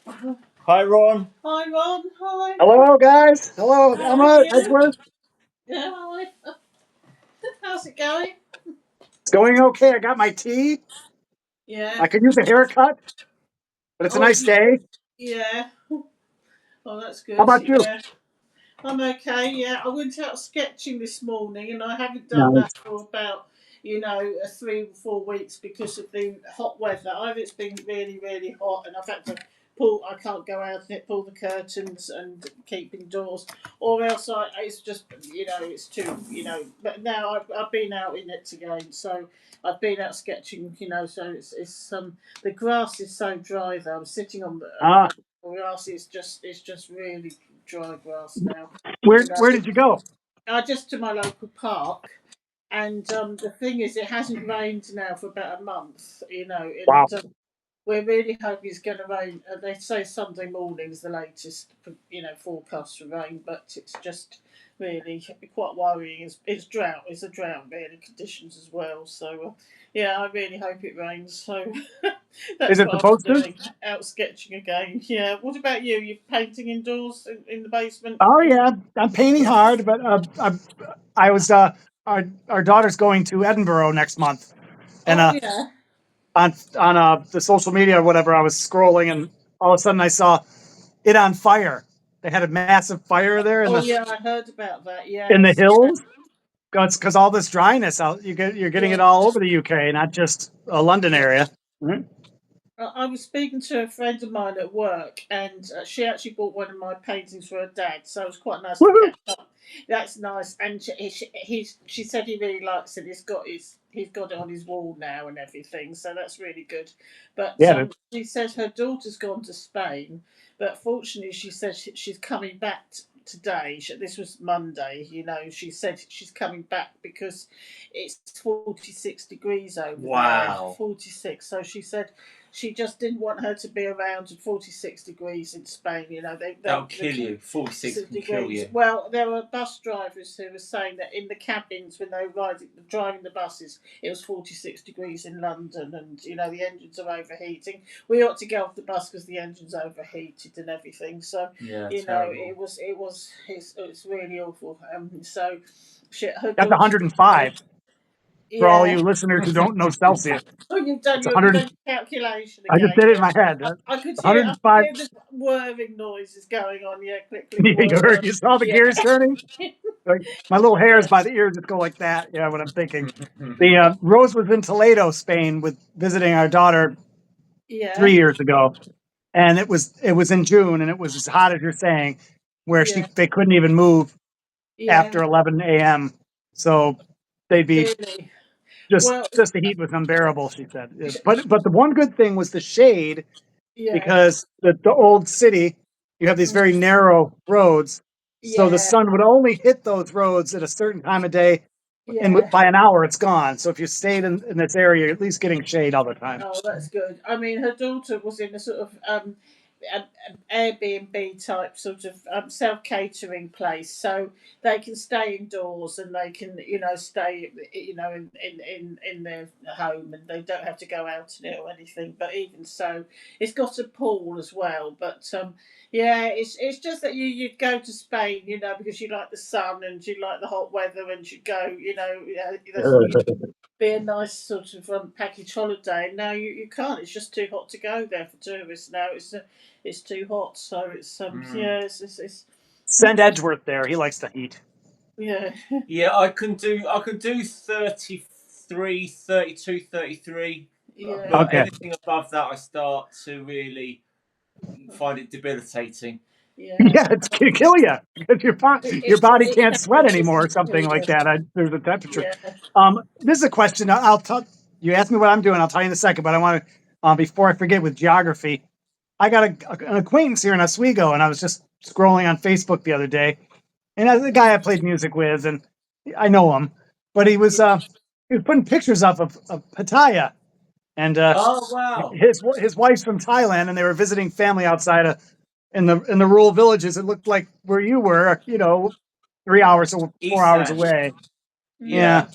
Hi, Ron. Hi, Ron. Hi. Hello, guys. Hello, How are Emma, you? Edgeworth. Yeah, hi. How's it going? It's going okay. I got my tea. Yeah. I could use a haircut, but it's a Oh, nice day. yeah. Oh, that's How good. about you? Yeah. I'm okay. Yeah, I went out sketching this morning, and I haven't done that Nice. for about 3 or 4 weeks because of the hot weather. Either it's been really, really hot, and I've had to pull. I can't go out and pull the curtains and keep indoors, or else it's just it's too But now I've been out in it again, so I've been out sketching. So it's the grass is so dry though. I'm sitting on Ah, the grass is just really dry grass now. where You know, where did you go? just to my local park, and the thing is, it hasn't rained now for about a month. Wow. And we're really hoping it's going to rain. They say Sunday morning is the latest, forecast for rain, but it's just really quite worrying. It's drought. It's a drought really conditions as well. So yeah, I really hope it rains. So Is that's it what I've supposed been to? doing, out sketching again. Yeah. What about you? You painting indoors in the basement? Oh yeah, I'm painting hard, but I was our daughter's going to Edinburgh next month, and Oh yeah. on the social media or whatever, I was scrolling, and all of a sudden I saw it on fire. They had a massive fire there Oh yeah, I heard about that. in the Yes. Yeah. hills. Because all this dryness out, you're getting Yeah. it all over the UK, not just a London Yeah. area. Mhm. I was speaking to a friend of mine at work, and she actually bought one of my paintings for her dad, so it was quite nice to Woohoo! catch up. That's nice, and she said he really likes it. He's got it on his wall now and everything, so that's really good. But Yeah, she says her daughter's gone to Spain, but fortunately, she says she's coming back today. This was Monday. She said she's coming back because it's 46 degrees over there. Wow. 46. So she said she just didn't want her to be around at 46 degrees in Spain. That'll The kill you. 46 can kill degrees. you. Well, there were bus drivers who were saying that in the cabins when they were driving the buses, it was 46 degrees in London, and the engines are overheating. We ought to get off the bus because the engine's overheated and everything. So Yeah, it terrible. was it's really awful. So her that's daughter's 105 for all yeah. you listeners who don't know Celsius. Oh, It's you've 100. done your calculation I just again. did it in Yeah, my head. I could 105. hear the whirring noises going on. Yeah, click, click, You whir. heard, you saw the Yeah, gears turning. Like my little hairs yeah, by the ears just go like that. Yeah, what I'm thinking. The Rose was in Toledo, Spain, with visiting our daughter yeah, 3 years ago, and it was in June, and it was as hot as you're saying, where yeah, they couldn't even move yeah. after 11 a.m. So they'd be Really. just Well, just the heat was unbearable. She said, but the one good thing was the shade yeah, because the old city you have these very mm, narrow roads, so the yeah, sun would only hit those roads at a certain time of day, and yeah. by an hour it's gone. So if you stayed in this area, you're at least getting shade all the time. Oh, that's good. I mean, her daughter was in a sort of Airbnb type sort of self catering place, so they can stay indoors and they can stay in their home, and they don't have to go out in it or anything. But even so, it's got a pool as well. But yeah, it's just that you'd go to Spain, because you like the sun and you like the hot weather, and you go, that's be a nice sort of package holiday. Now you can't. It's just too hot to go there for tourists. Now it's too hot. So it's Mm. yeah it's Send Edgeworth there. He likes the heat. yeah Yeah, I can do 33, 32, 33. yeah But Okay. anything above that, I start to really find it debilitating. yeah. Yeah, it's gonna kill you because your body It can't sweat can anymore or kill something you. like that. There's a temperature. Yeah This is a question. I'll tell you. Ask me what I'm doing. I'll tell you in a second. But I want to before I forget with geography. I got an acquaintance here in Oswego, and I was just scrolling on Facebook the other day, and as a guy I played music with, and I know him, but he was putting pictures up of Pattaya, and Oh, wow. his wife's from Thailand, and they were visiting family outside of in the rural villages. It looked like where you were, 3 hours or 4 hours Isan. away. mm. Yeah. Yeah.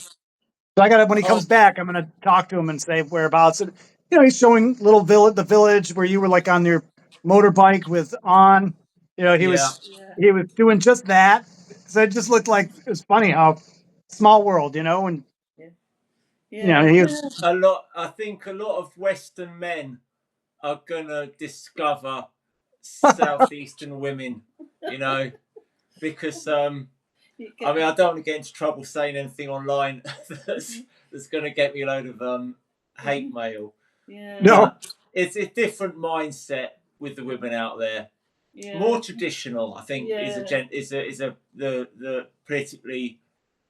So I got to when he Oh, comes back, I'm gonna talk to him and say whereabouts. And he's showing little village, the village where you were like on your motorbike with on. You know, he Yeah. was Yeah. he was doing just that. So it just looked like it was funny how small world, you know, and you know, Yeah. he was I think a lot of Western men are gonna discover southeastern women, you know, because You I get- mean I don't want to get into trouble saying anything online that's gonna get me a load of hate mail. Yeah. no, But it's a different mindset with the women out there. Yeah. More traditional, I think, Yeah. is a the politically,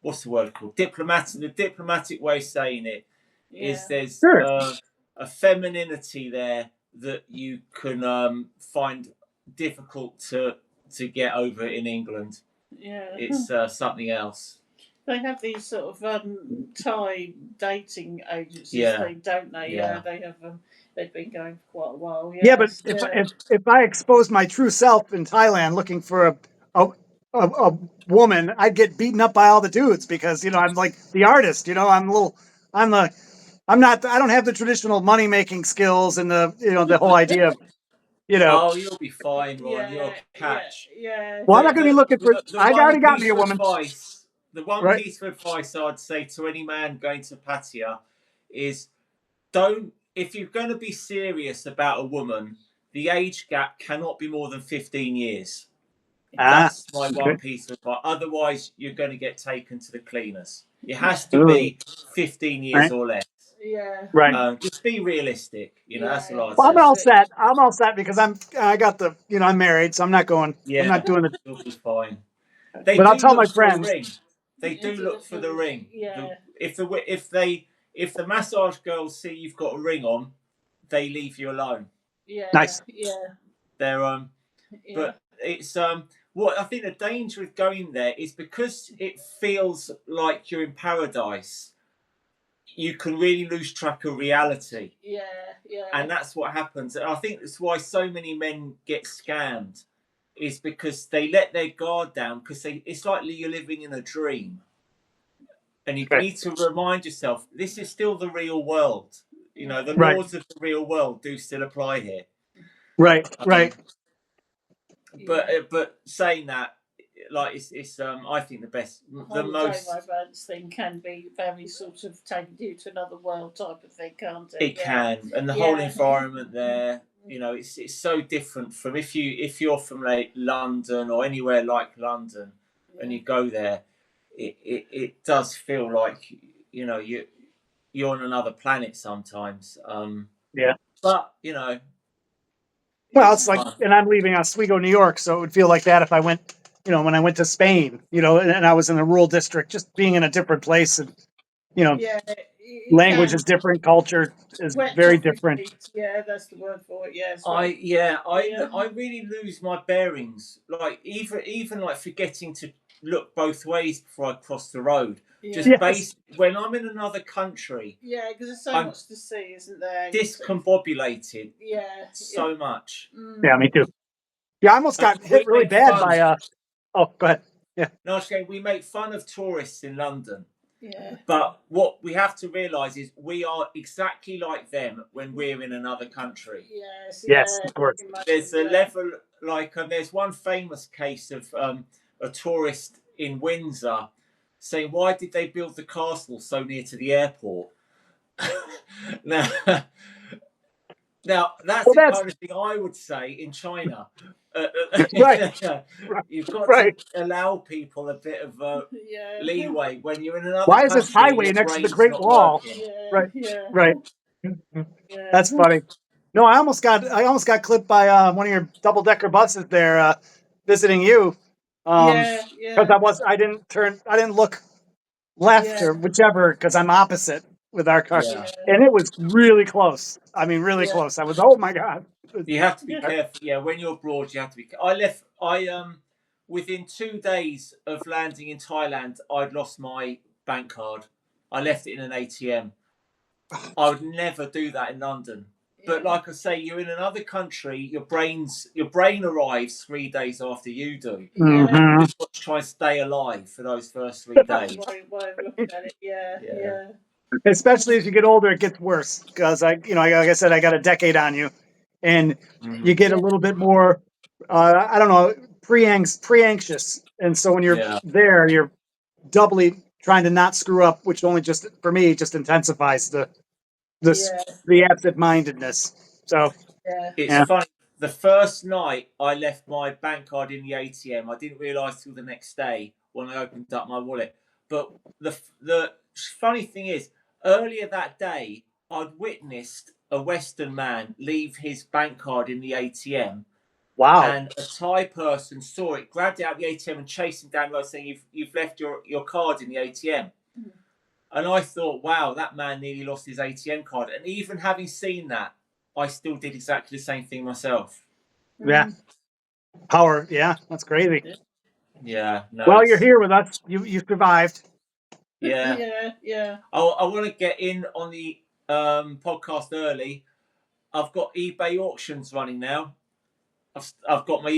what's the word called, diplomatic. The diplomatic way of saying it is Yeah. there's sure. a femininity there that you can find difficult to get over in England. Yeah. It's something else. They have these sort of Thai dating agencies, Yeah. don't they? Yeah. Yeah, they have. They've been going for quite a while. Yeah, but Yes. if I exposed my true self in Thailand looking for a a woman, I'd get beaten up by all the dudes because you know I'm like the artist. You know, I'm not I don't have the traditional money making skills and the you know the whole idea of you know. Oh, you'll be fine, Ron. You're Yeah. a catch. Yeah. Well, I'm not going to be looking for. The I one already got me piece a of woman, advice, the one right? piece of advice I'd say to any man going to Pattaya is don't, if you're going to be serious about a woman, the age gap cannot be more than 15 years. Ah, That's my okay. one piece of advice. Otherwise, you're going to get taken to the cleaners. It has to Ooh, be 15 years right, or less. Yeah. right. Just be realistic. You know, that's what I'd Well, I'm say. all set. I'm all set because I got the you know I'm married, so I'm not going. I'm Yeah, not doing it. you'll be fine. They But I'll do tell my look for a friends. ring. They do look for the ring. Yeah. If the massage girls see you've got a ring on, they leave you alone. Yeah. Nice. Yeah. They're Yeah. but it's what I think the danger with going there is because it feels like you're in paradise. You can really lose track of reality, Yeah. Yeah. and that's what happens. And I think that's why so many men get scammed, is because they let their guard down because it's like you're living in a dream. And you Okay. need to remind yourself this is still the real world. You know, the Right. laws of the real world do still apply here. Right. Right. But saying that, like it's I think the best, the Holiday most romance thing can be very sort of taking you to another world type of thing, can't it? it can, and the whole environment there. You know, it's so different from if you're from like London or anywhere like London, and you go there, it does feel like you know you're on another planet sometimes. Yeah. But you know, Well, it's it's like, fun. and I'm leaving Oswego, New York, so it would feel like that if I went, you know, when I went to Spain, you know, and I was in a rural district, just being in a different place, and you know, Yeah, you language can is different, culture is very different. retrofit. Yeah, that's the word for it. Yes. I really lose my bearings. Like even like forgetting to look both ways before I cross the road. Just Yeah. Yes. when I'm in another country, Yeah, because there's so I'm much to see, isn't there? discombobulated Yeah. so much. Yeah, me too. Yeah, I almost And got hit we really make bad fun. by oh, go ahead. Yeah. No, I was saying we make fun of tourists in London. Yeah. But what we have to realise is we are exactly like them when we're in another country. Yes. Yes, Yeah. of course. There's a level, like there's one famous case of a tourist in Windsor saying, why did they build the castle so near to the airport? now, now that's Well, the that's kind of thing I would say in China. right. Right. You've got to Right. allow people a bit of Yeah. leeway when you're in another Why is this country and highway your next to the brain's Great not Wall? working. Yeah. Right. Yeah. Right. Yeah. That's funny. No, I almost got clipped by one of your double decker buses there visiting you. Yeah. Because I didn't look left Yeah. or whichever because I'm opposite with our car, Yeah. and it was really close. I mean, really Yeah. close. I was, oh my god. You have to be careful. Yeah, when you're abroad, you have to be. I within 2 days of landing in Thailand, I'd lost my bank card. I left it in an ATM. I would never do that in London. But like I say, you're in another country. Your brain arrives 3 days after you do. Mhm. You just got to try and stay alive for those first 3 days. Why looking at it? Yeah. Yeah. Yeah. Especially as you get older, it gets worse because like I said, I got a decade on you, and you Mhm. get a little bit more, I don't know, pre-anxious. And so when you're Yeah. there, you're doubly trying to not screw up, which only just for me just intensifies the Yeah. the absent-mindedness. So Yeah. It's yeah, funny. The first night I left my bank card in the ATM, I didn't realise till the next day when I opened up my wallet. But the funny thing is, earlier that day, I'd witnessed a Western man leave his bank card in the ATM, wow, and a Thai person saw it, grabbed it out of the ATM, and chased him down the road, saying, "You've left your card in the ATM." And I thought, wow, that man nearly lost his ATM card. And even having seen that, I still did exactly the same thing myself. yeah, Mm. power, yeah, that's crazy. Yeah, no, Well, you're it's here with us. You survived. yeah. Yeah. Yeah. I want to get in on the podcast early. I've got eBay auctions running now. I've got my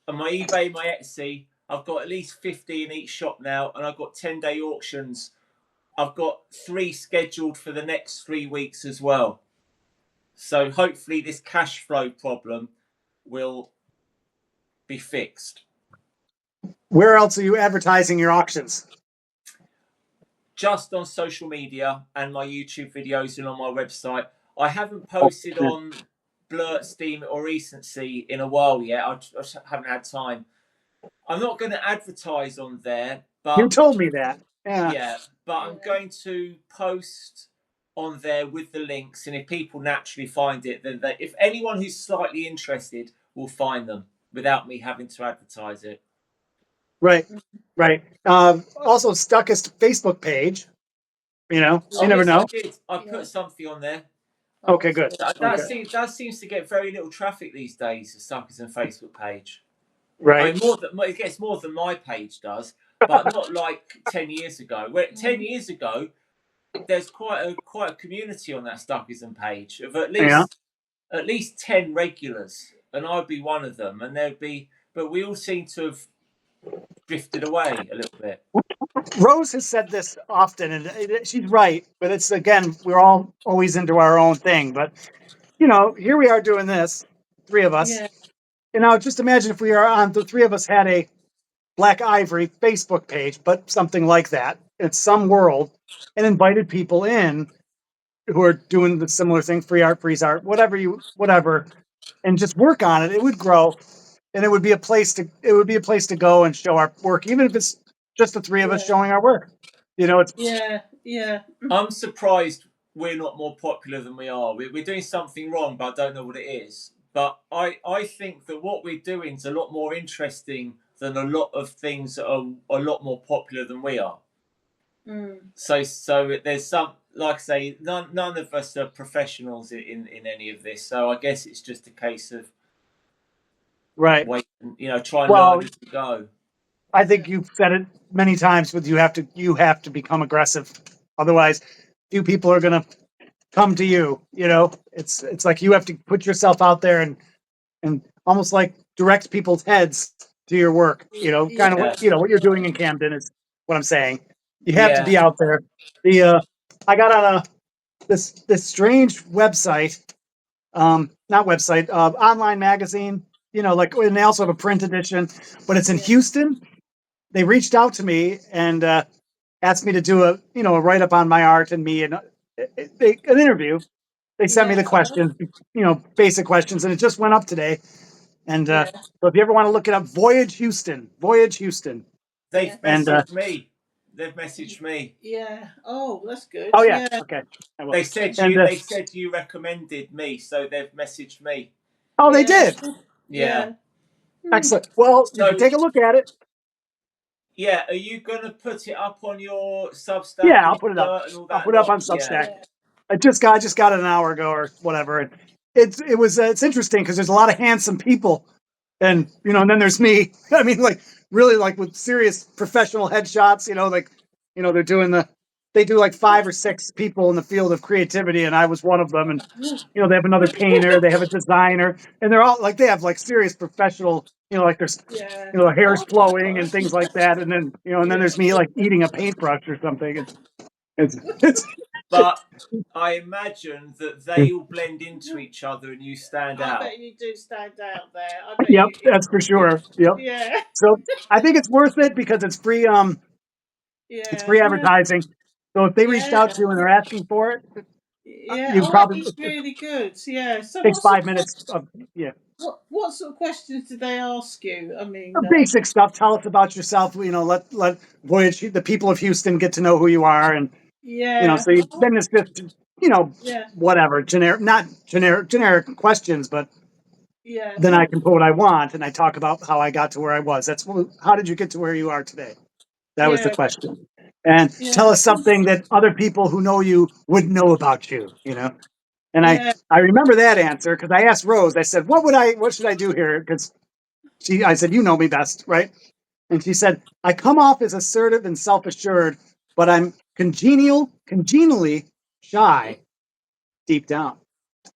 Etsy. I've got at least 50 in each shop now, and I've got 10-day auctions. I've got 3 scheduled for the next 3 weeks as well. So hopefully this cash flow problem will be fixed. Where else are you advertising your auctions? Just on social media and my YouTube videos and on my website. I haven't Oh, posted on Blurt, Steam, or Recency in a while yet. I just haven't had time. I'm not going to advertise on there, you but told me that. Yeah, yeah, but I'm going to post on there with the links, and if people naturally find it, then if anyone who's slightly interested will find them without me having to advertise it. right, right. Also, Stuckist Facebook page. You know, you Oh Yeah. never yes, I know. did. I Yeah. put something on there. Oh, Okay, that's good. good. Okay, That seems to get very little traffic these days. The Suckers and Facebook page. I right. mean, it gets more than my page does, but not like 10 years ago. Where 10 years ago, there's quite a community on that Stuckism page of Yeah. at least 10 regulars, and I'd be one of them. And there'd be, but we all seem to have drifted away a little bit. Rose has said this often, and she's right. But it's again, we're all always into our own thing. But you know, here we are doing this, 3 of us. Yeah. And now, just imagine if we are on the 3 of us had a Black Ivory Facebook page, but something like that. It's some world, and invited people in who are doing the similar thing, free art, freeze art, whatever, and just work on it. It would grow, and it would be a place to go and show our work, even if it's just the 3 of us Yeah. showing our work. You know, it's Yeah. Yeah. I'm surprised we're not more popular than we are. We're doing something wrong, but I don't know what it is. But I think that what we're doing is a lot more interesting than a lot of things that are a lot more popular than we are. Mm. So there's some, like I say, none of us are professionals in any of this. So I guess it's just a case of right. wait, try and Well, learn as we go. I Yeah. think you've said it many times, but you have to become aggressive. Otherwise, few people are going to come to you. You know, it's like you have to put yourself out there and almost like direct people's heads to your work. You know, Yeah. kind of Yeah, what you're doing in Camden is what I'm saying. You have to yeah. be out there. The I got on this strange website, not website, online magazine. You know, like, and they also have a print edition, but it's in Yeah. Houston. They reached out to me and asked me to do a write up on my art and me and an interview. They sent me Yeah. the questions, basic questions, and it just went up today. And Yeah. so if you ever want to look it up, Voyage Houston, Yeah. They've and messaged me. They've messaged me. Yeah. Oh, that's good. oh yeah, Yeah. okay, I will. They said And you recommended me, so they've messaged me. oh, they Yeah. did. Yeah. Yeah. Mm. Excellent. Well, you can So take a look at it. yeah, are you gonna put it up on your Substack Yeah, and I'll your put it up. Blurt and all I'll that put it up lot? on Yeah. Substack. Yeah. I just got it an hour ago or whatever. And it's interesting because there's a lot of handsome people, and and then there's me. I mean, like really, like with serious professional headshots. Like they do like 5 or 6 people in the field of creativity, and I was one of them. And they have another painter, they have a designer, and they're all like they have like serious professional. Like there's Yeah. hair's Oh, flowing and things gosh. like that, and then and then Yeah. there's me like eating a paintbrush or something. It's but I imagine that they all blend into each other and you stand I out. bet you do stand out there. I bet Yep, you. that's for sure. Yep. Yeah, So I think it's worth it because it's free. It's yeah, free advertising. So if they reached out yeah, to you and they're asking for it, yeah. you Oh, that probably is really good. Yeah. So, takes 5 minutes of what sort of questions did they ask you? I mean, basic stuff. Tell us about yourself. Let Voyage, the people of Houston, get to know who you are, and yeah, so then it's just yeah, whatever not generic questions, but yeah. then I can put what I want, and I talk about how I got to where I was. How did you get to where you are today? That was the Yeah, question. And tell yeah, us something that other people who know you would know about you. And yeah. I remember that answer because I asked Rose. I said, what should I do here? Because I said, you know me best, right? And she said, I come off as assertive and self-assured, but I'm congenially shy deep down.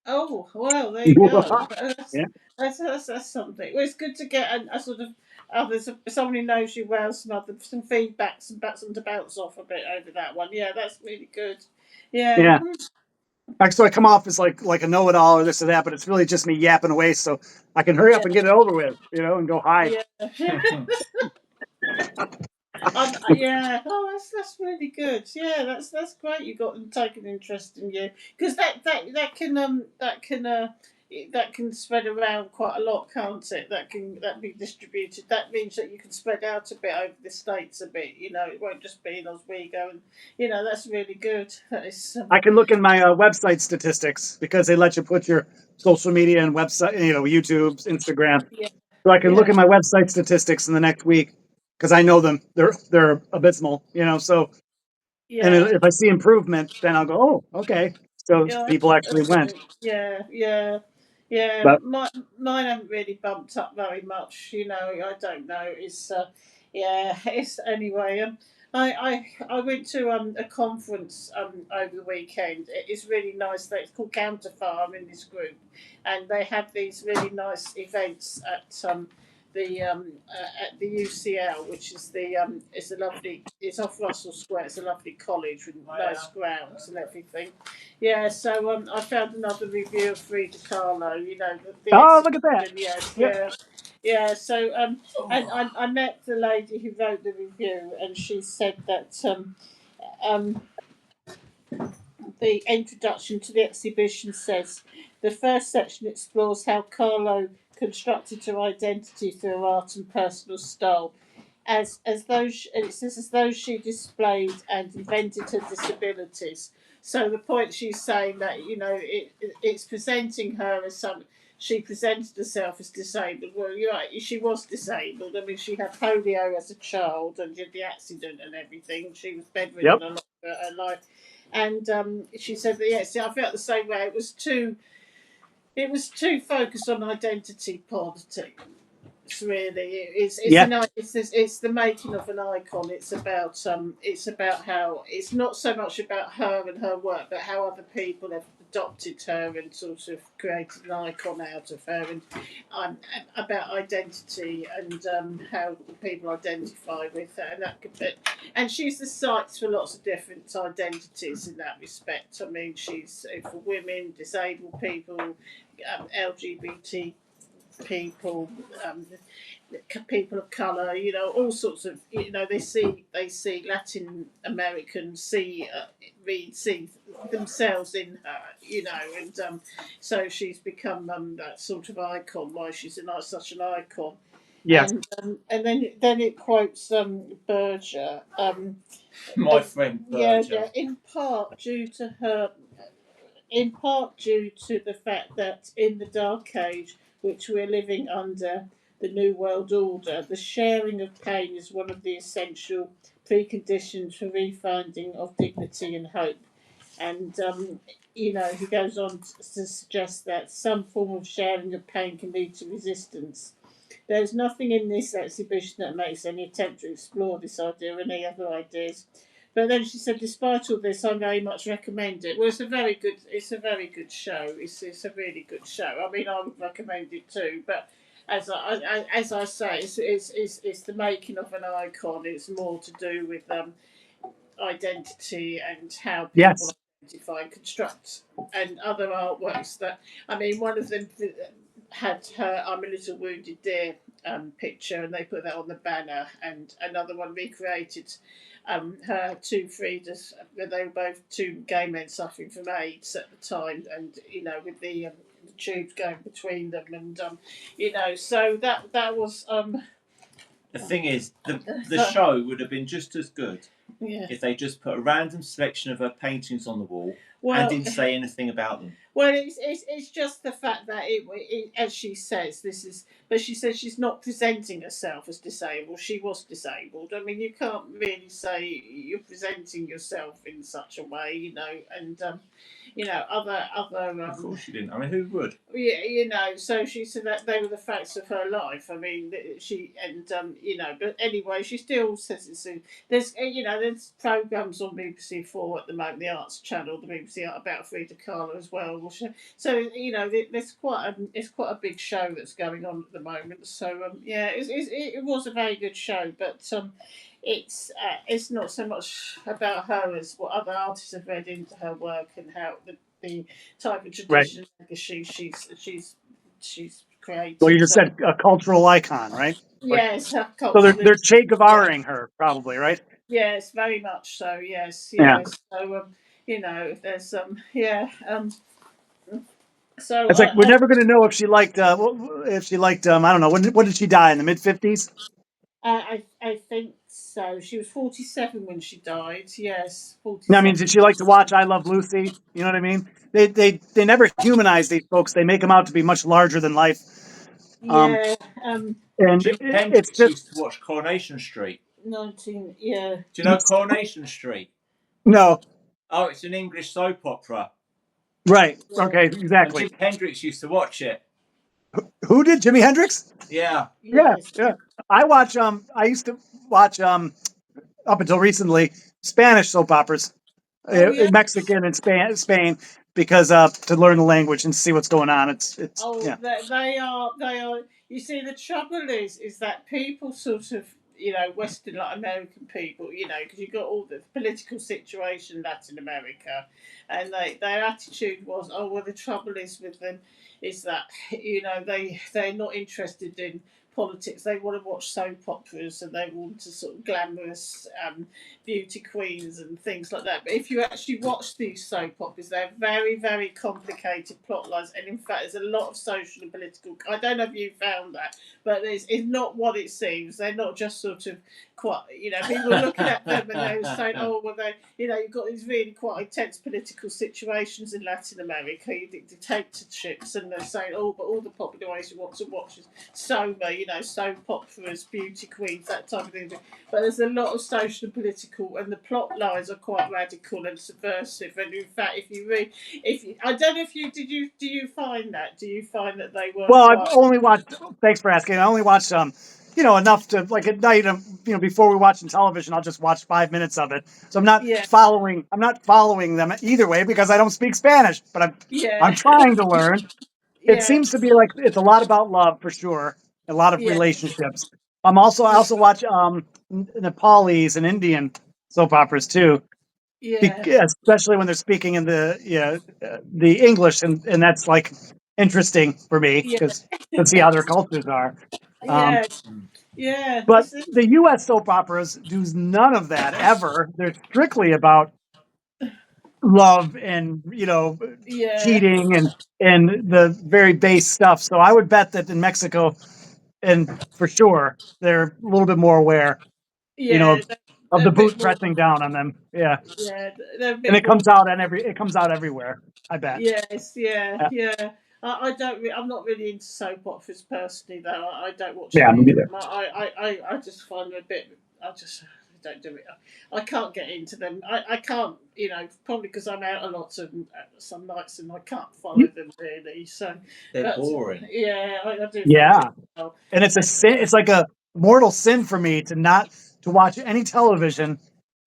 Oh, well, there you go. That's, Yeah. that's something. Well, it's good to get a sort of others, someone who knows you well, some feedback, some to bounce off a bit over that one. Yeah, that's really good. Yeah, Yeah. So I come off as like a know-it-all or this or that, but it's really just me yapping away so I can hurry yeah, up and get it over with, and go hide. yeah. Yeah. Oh, that's really good. Yeah, that's great. You got them taking interest in you because that can spread around quite a lot, can't it? That be distributed. That means that you can spread out a bit over the states a bit. It won't just be in Oswego, and that's really good. That is. I can look in my website statistics because they let you put your social media and website, YouTube, Instagram. Yeah, So I can look yeah, at my website statistics in the next week because I know them. They're abysmal, So, and yeah. if I see improvement, then I'll go, oh, okay. So Yeah, people actually that's went. good. Yeah, yeah, yeah. But Mine haven't really bumped up very much. I don't know. Yeah. It's anyway. I went to a conference over the weekend. It's really nice. It's called Counter Farm in this group, and they have these really nice events at the UCL, which is it's a lovely, it's off Russell Square. It's a lovely college with nice grounds and everything. Yeah, so I found another review of Frida Kahlo. The oh, look at that. exhibition. Yes, Yep. yeah. So and I met the lady who wrote the review, and she said that um the introduction to the exhibition says the first section explores how Carlo constructed her identity through art and personal style, as though it says as though she displayed and invented her disabilities. So the point she's saying that it's presenting her as some. She presented herself as disabled. Well, you're right. She was disabled. I mean, she had polio as a child and did the accident and everything. She was bedridden Yep. a lot of her life, and she said that yes, I felt the same way. It was too focused on identity politics. Really, Yeah. it's the making of an icon. It's about how it's not so much about her and her work, but how other people have adopted her and sort of created an icon out of her, and um, about identity and how people identify with her, and that could be. And she's the site for lots of different identities in that respect. I mean, she's for women, disabled people, LGBT people, people of color, all sorts of, they see Latin Americans see themselves in her, and so she's become that sort of icon. Why she's such an icon, Yes. and then it quotes Berger, My friend Berger. yeah, in part due to the fact that in the Dark Age, which we're living under, the New World Order, the sharing of pain is one of the essential preconditions for refinding of dignity and hope. And, he goes on to suggest that some form of sharing of pain can lead to resistance. There's nothing in this exhibition that makes any attempt to explore this idea or any other ideas. But then she said, despite all this, I very much recommend it. Well, it's a very good show. It's a really good show. I mean, I would recommend it too. But as I say, it's the making of an icon. It's more to do with identity and how people Yes. identify, construct, and other artworks that, I mean, one of them had her "I'm a Little Wounded Deer" picture, and they put that on the banner, and another one recreated her two Fridas. They were both two gay men suffering from AIDS at the time, and with the tubes going between them, and so that was The thing is, the so, show would have been just as good yeah. if they just put a random selection of her paintings on the wall and Well, didn't say anything about them. well, it's just the fact that as she says, but she says she's not presenting herself as disabled. She was disabled. I mean, you can't really say you're presenting yourself in such a way, and other. Of course she didn't. I mean, who would? Yeah. So she said that they were the facts of her life. I mean, but anyway, she still says it's. There's programs on BBC4 at the moment, the Arts Channel, the BBC Art about Frida Kahlo as well. So there's it's quite a big show that's going on at the moment. So it was a very good show, but it's not so much about her as what other artists have read into her work and how the type of tradition and legacy she's created. Well, you just said a cultural icon, right? Yes, her So culture. they're Che Guevara-ing her, probably, right? Yes, very much so. Yes. Yeah. So there's so It's like we're never going to know if she liked I don't know, when did she die, in the mid-50s? I think so. She was 47 when she died. Yes, I mean, 47. did she like to watch I Love Lucy? You know what I mean? They never humanize these folks. They make them out to be much larger than life. Yeah. And Jimi it's Hendrix just used to watch Coronation Street. 19. Yeah. Do you know Coronation Street? no, Oh, it's an English soap opera. right? Yeah. Okay, And exactly. Jimi Hendrix used to watch it. Who did? Jimi Hendrix? Yeah. Yes. Yeah. I used to watch up until recently Spanish soap operas, Oh yeah. Mexican and Spain, because to learn the language and see what's going on. It's Oh, yeah. they are. They are. You see, the trouble is that people sort of, Western, like American people, because you've got all the political situation in Latin America, and their attitude was, oh well, the trouble is with them, is that they're not interested in politics. They want to watch soap operas and they want to sort of glamorous beauty queens and things like that. But if you actually watch these soap operas, they're very, very complicated plot lines, and in fact, there's a lot of social and political. I don't know if you found that, but it's not what it seems. They're not just sort of quite. People were looking at them and they were saying, "Oh, well, you've got these really quite intense political situations in Latin America, dictatorships," and they're saying, "Oh, but all the population wants to watch is Soma, soap operas, beauty queens, that type of thing." But there's a lot of social and political, and the plot lines are quite radical and subversive. And in fact, I don't know if do you find that? Do you find that they were? Well, I've only watched. Thanks for asking. I only watched enough to, like, at night. Before we watching television, I'll just watch 5 minutes of it. So I'm not Yeah. following. I'm not following them either way because I don't speak Spanish, but I'm trying to learn. It Yeah. seems to be like it's a lot about love for sure, a lot of Yeah. relationships. I also watch Nepalese and Indian soap operas too, Yeah. especially when they're speaking in the English, and that's like interesting for me Yeah. because to see how their cultures are. Um, Yeah. Yeah. but the U.S. soap operas do none of that ever. They're strictly about love and Yeah. cheating and the very base stuff. So I would bet that in Mexico, and for sure, they're a little bit more aware, Yeah. of They're the a bit boot more. pressing down on them. Yeah, Yeah. They're a and bit it more. comes out everywhere. I bet. Yes. Yeah. Yeah, Yeah. I don't. I'm not really into soap operas personally, though. I don't watch yeah, me any of neither. them. I just find them a bit. I don't do it. I can't get into them. I can't. Probably because I'm out a lot of some nights and I can't follow them really. So they're boring. Yeah, I do. Yeah, Well. and it's a sin. It's like a mortal sin for me to watch any television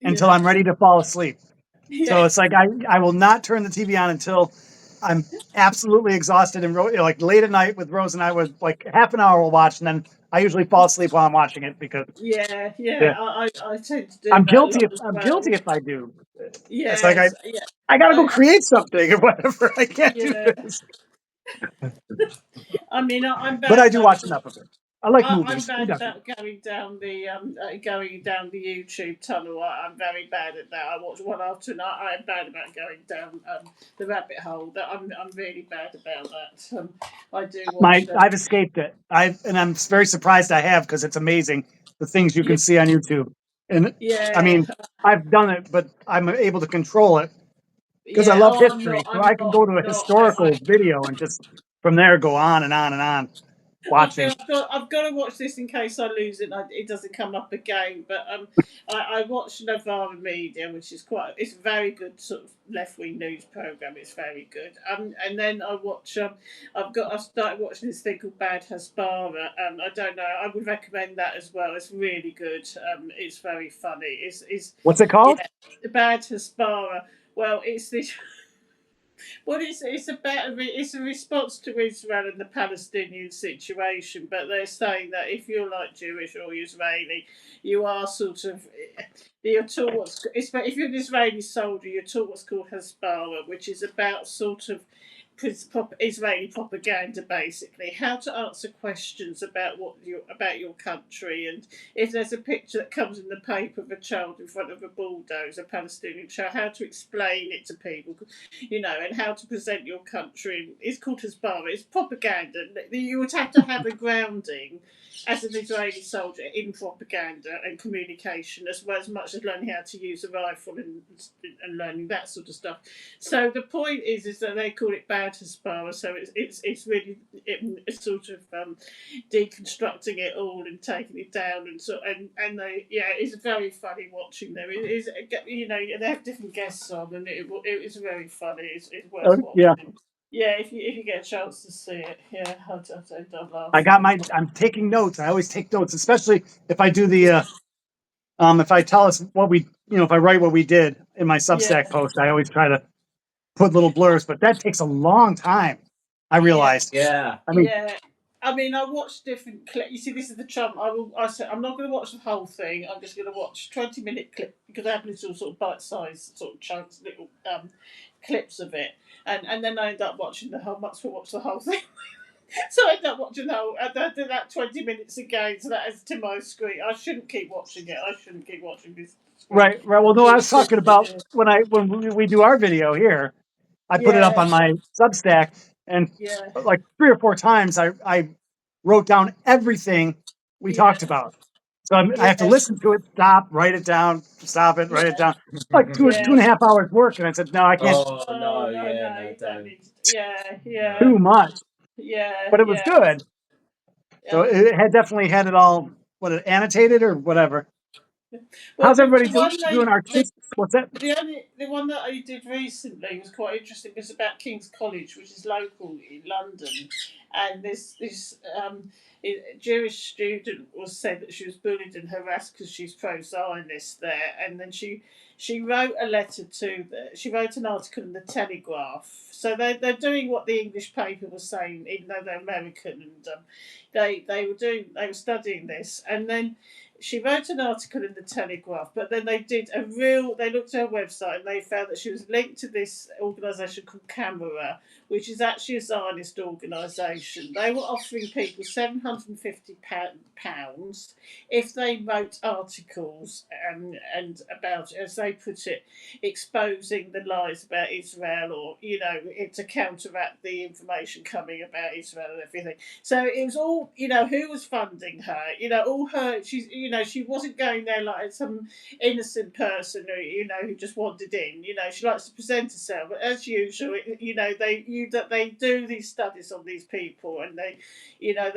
until Yeah. I'm ready to fall asleep. So Yeah. it's like I will not turn the TV on until I'm absolutely exhausted and like late at night with Rose and I would like half an hour we'll watch and then I usually fall asleep while I'm watching it because Yeah. yeah, I tend to do I'm that a guilty lot if as I'm well. guilty if I do. It's like Yes, yeah. I gotta go I, create something or whatever. I can't do yeah. this. I mean, I'm But bad I do about watch enough of it. I like I'm movies. We bad definitely. about going down the YouTube tunnel. I'm very bad at that. I watch one after another. I'm bad about going down the rabbit hole. That I'm really bad about that. I do watch them. I've escaped it. And I'm very surprised I have because it's amazing the things you can Yeah, see on YouTube. And I yeah, mean, I've done it, but I'm able to control it because I yeah. love Oh, history. So I can go to a not. historical video and just from there go on and on and on watching. I've got to watch this in case I lose it. And it doesn't come up again. But I watched Novara Media, which is it's a very good sort of left wing news program. It's very good. And then I watch. I've started watching this thing called Bad Hasbara. I don't know. I would recommend that as well. It's really good. It's very funny. It's What's it called? yeah, Bad Hasbara. Well, it's this. Well, it's a response to Israel and the Palestinian situation, but they're saying that if you're like Jewish or Israeli, you are sort of you're taught if you're an Israeli soldier, you're taught what's called Hasbara, which is about sort of Israeli propaganda, basically, how to answer questions about about your country, and if there's a picture that comes in the paper of a child in front of a bulldozer, a Palestinian child, how to explain it to people, and how to present your country. It's called Hasbara. It's propaganda. You would have to have a grounding as an Israeli soldier in propaganda and communication, as much as learning how to use a rifle and learning that sort of stuff. So the point is that they call it bad Hasbara. So it's really it's sort of deconstructing it all and taking it down and they it's very funny watching them. It is they have different guests on and it is very funny. It's worth Yeah, watching. Yeah, if you get a chance to see it, yeah, I'm I laughing. got I'm taking notes. I always take notes, especially if I do if I tell us what if I write what we did in my Yeah, Substack post, I always try to put little blurs, but that takes a long time. I yeah, realized. Yeah. I mean, yeah. I mean, I watched different clips. You see, this is the trump. I said I'm not going to watch the whole thing. I'm just going to watch 20-minute clip because I have little sort of bite-sized sort of chunks, little clips of it, and then I end up watching the whole. Much for watch the whole thing. So I end up watching the whole. I do that 20 minutes again. So that is to my screen. I shouldn't keep watching it. I shouldn't keep watching this screen. right, right. Well, no, I was talking about when we do our video here. I put it up Yeah, on my Substack, and yeah, like 3 or 4 times, I wrote down everything we yeah, talked about. So I have to yeah, listen to it, stop, write it down, stop it, write it yeah, down. Like two yeah. two and a half hours work, and I said, no, I can't. Oh Oh no, no, yeah, no, no, you don't don't. need to. Yeah, yeah, Too No. much, yeah, but it was yeah. good. So Um, it had definitely had it all, annotated or whatever. well, How's everybody the one doing artistic? What's that? the one that I did recently was quite interesting. It was about King's College, which is local in London, and this Jewish student was said that she was bullied and harassed because she's pro-Zionist there, and then she wrote a letter she wrote an article in the Telegraph. So they're doing what the English paper was saying, even though they're American, and they were studying this, and then she wrote an article in the Telegraph, but then they looked at her website and they found that she was linked to this organisation called Camera, which is actually a Zionist organisation. They were offering people £750 if they wrote articles and about, as they put it, exposing the lies about Israel, or to counteract the information coming about Israel and everything. So it was all, who was funding her, all her, she wasn't going there like some innocent person who just wandered in. She likes to present herself, but as usual, they do these studies on these people, and they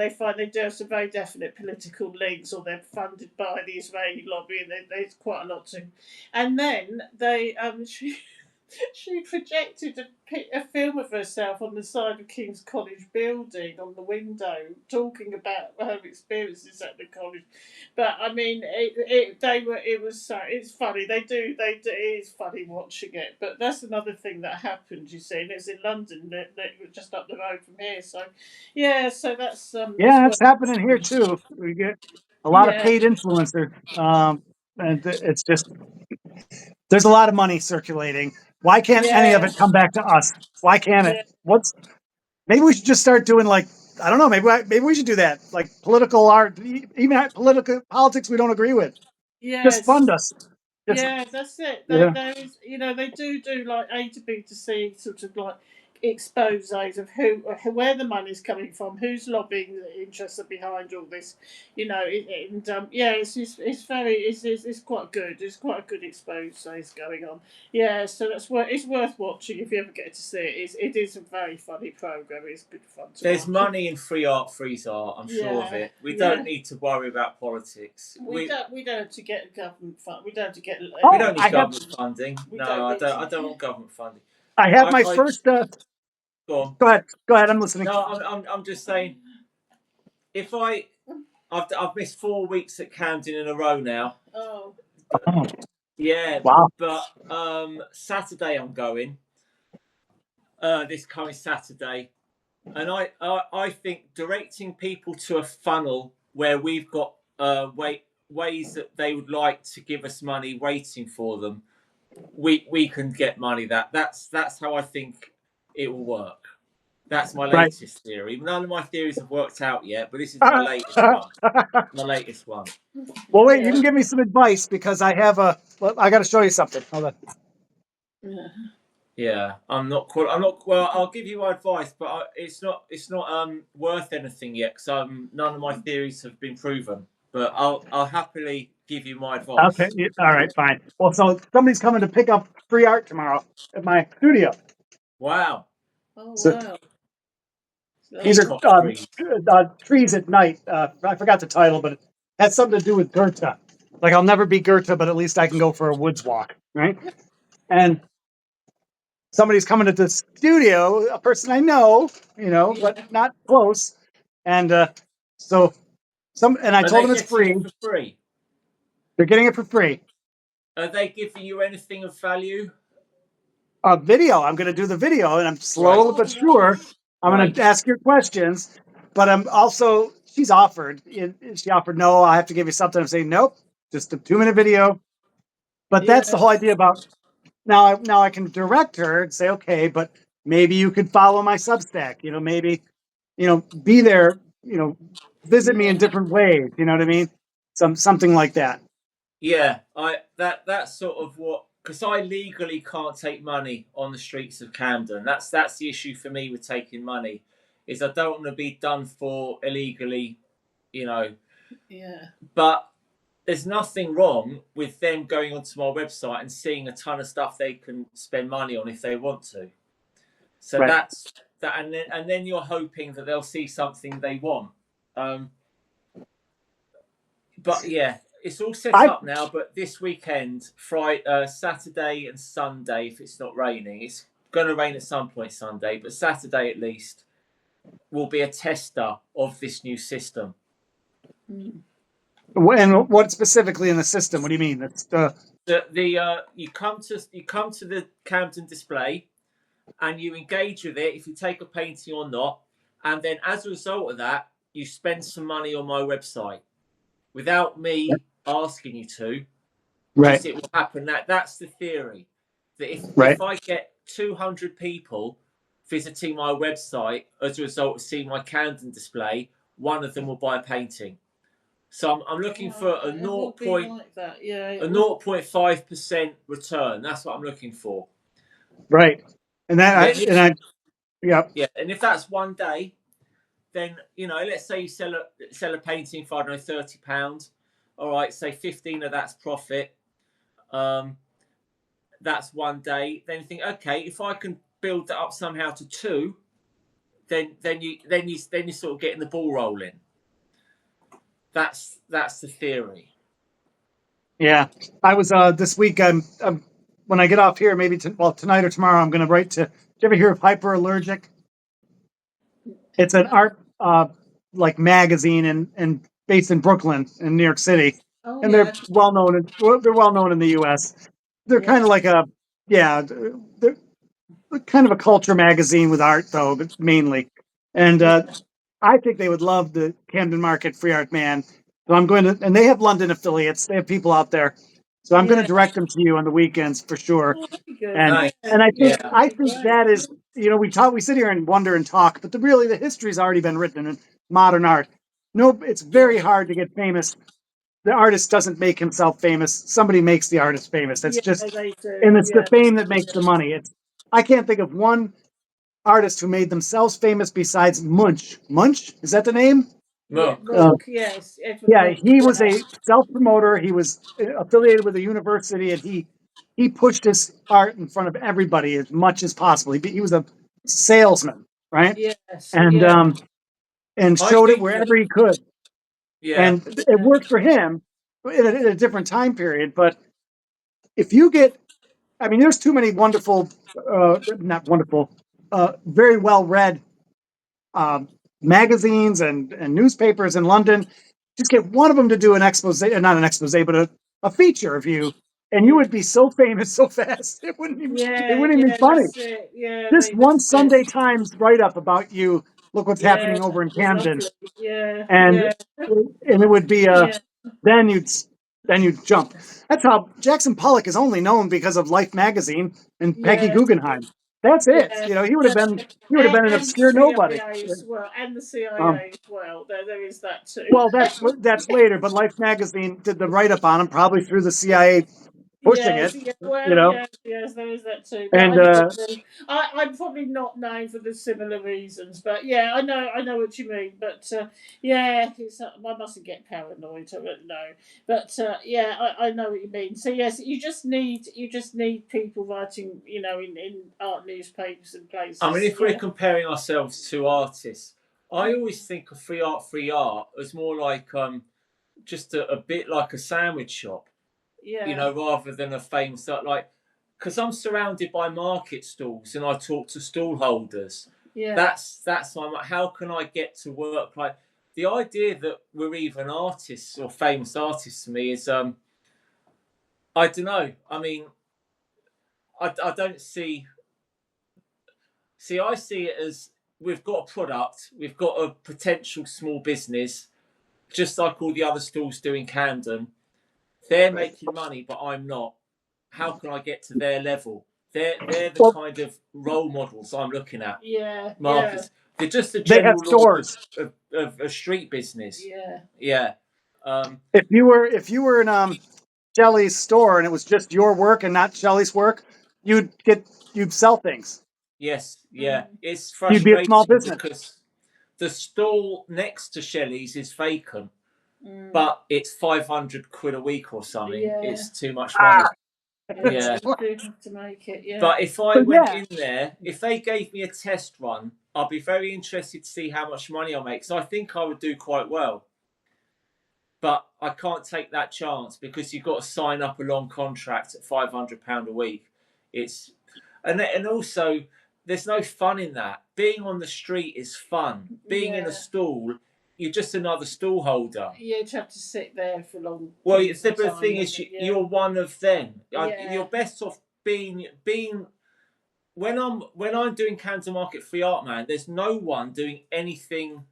find they do have some very definite political links, or they're funded by the Israeli lobby, and there's quite a lot to. And then she projected a film of herself on the side of King's College building on the window, talking about her experiences at the college. But I mean, it's funny. It is funny watching it. But that's another thing that happened. You see, and it's in London, just up the road from here. So, yeah. So that's it's Yeah, worth. it's happening here too. We get a lot of Yeah, paid influencers, and it's just There's a lot of money circulating. Why can't any of Yeah, it come back to us? Why can't it? yeah, Maybe we should just start doing like, I don't know. Maybe we should do that. Like political art, even political politics we don't agree with. Just yes. fund us. Just Yeah, that's it. yeah. There is, they do like A to B to C sort of like exposes of where the money's coming from, who's lobbying the interests are behind all this, and yeah, it's very it's quite good. It's quite a good expose going on. Yeah, so it's worth watching if you ever get to see it. It is a very funny program. It's good fun to There's watch. money in free art, freeze art. I'm sure of Yeah, it. We yeah. don't need to worry about politics. We don't have to get government fund. We don't have to get. We Oh, don't need government funding. We No, don't I need don't. I to. don't want government funding. I have my I first. go on. Go ahead. Go ahead. I'm listening. No, I'm just saying. If I've missed 4 weeks at Camden in a row now. Oh. Oh, Yeah, wow. but Saturday I'm going. This coming Saturday, and I think directing people to a funnel where we've got ways that they would like to give us money waiting for them, we can get money. That's how I think it will work. That's my Right. latest theory. None of my theories have worked out yet, but this is my latest one. My latest one. Well, wait. You Yeah. can give me some advice because I have a. Well, I got to show you something. Hold on. Yeah. Yeah, I'm not. Well, I'll give you my advice, but it's not worth anything yet because none of my theories have been proven. But I'll happily give you my Okay. advice. All right. Fine. Well, so somebody's coming to pick up free art tomorrow at my studio. Wow, Oh So wow. these are peacock trees. trees at night. I forgot the title, but it has something to do with Goethe. Like I'll never be Goethe, but at least I can go for a woods walk, right? And somebody's coming to the studio, a person I know, but Yeah. not close. And so and I Are told they them it's getting free. it for free? They're getting it for free. Are they giving you anything of value? Video. I'm going to do the video, and I'm Right, slow but sure. I'm going right. to ask your questions, but I'm also. She's offered. She offered no. I have to give you something. I'm saying nope. Just a 2-minute video. But that's the Yeah. whole idea about now. I can direct her and say, okay, but maybe you could follow my Substack. Maybe be there. Visit me in Yeah. different ways. You know what I mean? Something like that. Yeah, that's sort of what, because I legally can't take money on the streets of Camden. That's the issue for me with taking money, is I don't want to be done for illegally, you know. Yeah. But there's nothing wrong with them going onto my website and seeing a ton of stuff they can spend money on if they want to. So Right. that's that, and then you're hoping that they'll see something they want. But yeah, it's all set I up now. But this weekend, Friday, Saturday, and Sunday, if it's not raining, it's going to rain at some point Sunday, but Saturday at least will be a tester of this new system. And what specifically in the system? What do you mean? That's You come to the Camden display, and you engage with it if you take a painting or not, and then as a result of that, you spend some money on my website without me asking you to. right. It will happen. That's the theory. That Right. if I get 200 people visiting my website as a result of seeing my Camden display, one of them will buy a painting. So I'm looking for a 0.5% return. That's what I'm looking for. Right. And yeah. Yeah, and if that's one day, then let's say you sell a painting for, I don't know, £30. All right, say 15 of that's profit. That's one day. Then you think, okay, if I can build that up somehow to 2, then you sort of getting the ball rolling. That's the theory. Yeah. I was this week. When I get off here, maybe tonight or tomorrow, I'm going to write to. Did you ever hear of Hyperallergic? It's an art like magazine and based in Brooklyn in New York City, Oh and yeah. they're well known. They're well known in the U.S. They're Yeah. kind of like they're kind of a culture magazine with art though, but mainly. And I think they would love the Camden Market Free Art Man. So I'm going to, and they have London affiliates. They have people out there. So I'm going Yeah. to direct them to you on the weekends for sure. Oh, that'd be good. And Nice. and I think Yeah. I that'd be think great. that is, we sit here and wonder and talk, but really the history's already been written in modern art. No, it's very hard to get famous. The artist doesn't make himself famous. Somebody makes the artist famous. It's Yeah, just, they and do. it's the Yeah. fame that makes the money. I can't think of one artist who made themselves famous besides Munch. Munch, is that the name? Yeah, Monk. Monk, yes, Edward Yeah, Monk. he was Yeah, a self promoter. He was affiliated with a university, and he pushed his art in front of everybody as much as possible. He was a salesman, right? yes, And yeah, and I showed it think that, wherever he could, yeah. and it worked for him in a different time period. But if you get, I mean, there's too many wonderful, not wonderful, very well read magazines and newspapers in London. Just get one of them to do an expose, not an expose, but a feature of you, and you yeah, would be so famous so fast it yeah, wouldn't even be yeah. funny. That's it. Yeah, Just they. one That's it. Sunday Times write up about you. Look what's Yeah, happening over in it's Camden, lovely. Yeah, and yeah, it would be yeah, then you'd jump. That's how Jackson Pollock is only known because of Life magazine and Peggy yeah, Guggenheim. That's it. yeah. He would have been an And the obscure nobody. CIA as well, and the Um, CIA as well. There is that too. well, that's later, but Life magazine did the write up on him probably through the CIA pushing Yes, it. yeah, You well, know, yes, there is that too. But I and know I'm probably not known for the similar reasons. But yeah, I know what you mean. But yeah, I mustn't get paranoid. I don't know. But yeah, I know what you mean. So yes, you just need people writing, in art newspapers and I mean, places. if we're comparing ourselves to artists, I always think of free art as more like just a bit like a sandwich shop, Yeah, rather than a famous like, because I'm surrounded by market stalls and I talk to stall holders. yeah, That's how can I get to work? Like the idea that we're even artists or famous artists to me is I don't know. I mean, I don't see. I see it as we've got a product, we've got a potential small business, just like all the other stalls do in Camden. They're making money, but I'm not. How can I get to their level? They're the well, kind of role models I'm looking at. yeah, yeah, Markets. They're just the they have general laws stores. of a street business. yeah. Yeah. Um, If you were in Shelley's store and it was just your work and not Shelley's work, you'd sell things. yes. Yeah. Mm, It's You'd be a small frustrating business. because the stall next to Shelley's is vacant, mm, but it's 500 quid a week or something. yeah. It's too much money. Ah, Yeah, Yeah. you do have to make it. Yeah. But if I but went yeah, in there, if they gave me a test run, I'd be very interested to see how much money I make. So I think I would do quite well. But I can't take that chance because you've got to sign up a long contract at £500 a week. It's and also there's no fun in that. Being on the street is fun. Being in a Yeah. stall, you're just another stall holder. You'd have to sit there for long Well, periods of the time. thing is, wouldn't you? you're one of them. Yeah. You're best off being when I'm doing Camden Market Free Art Man. There's no one doing anything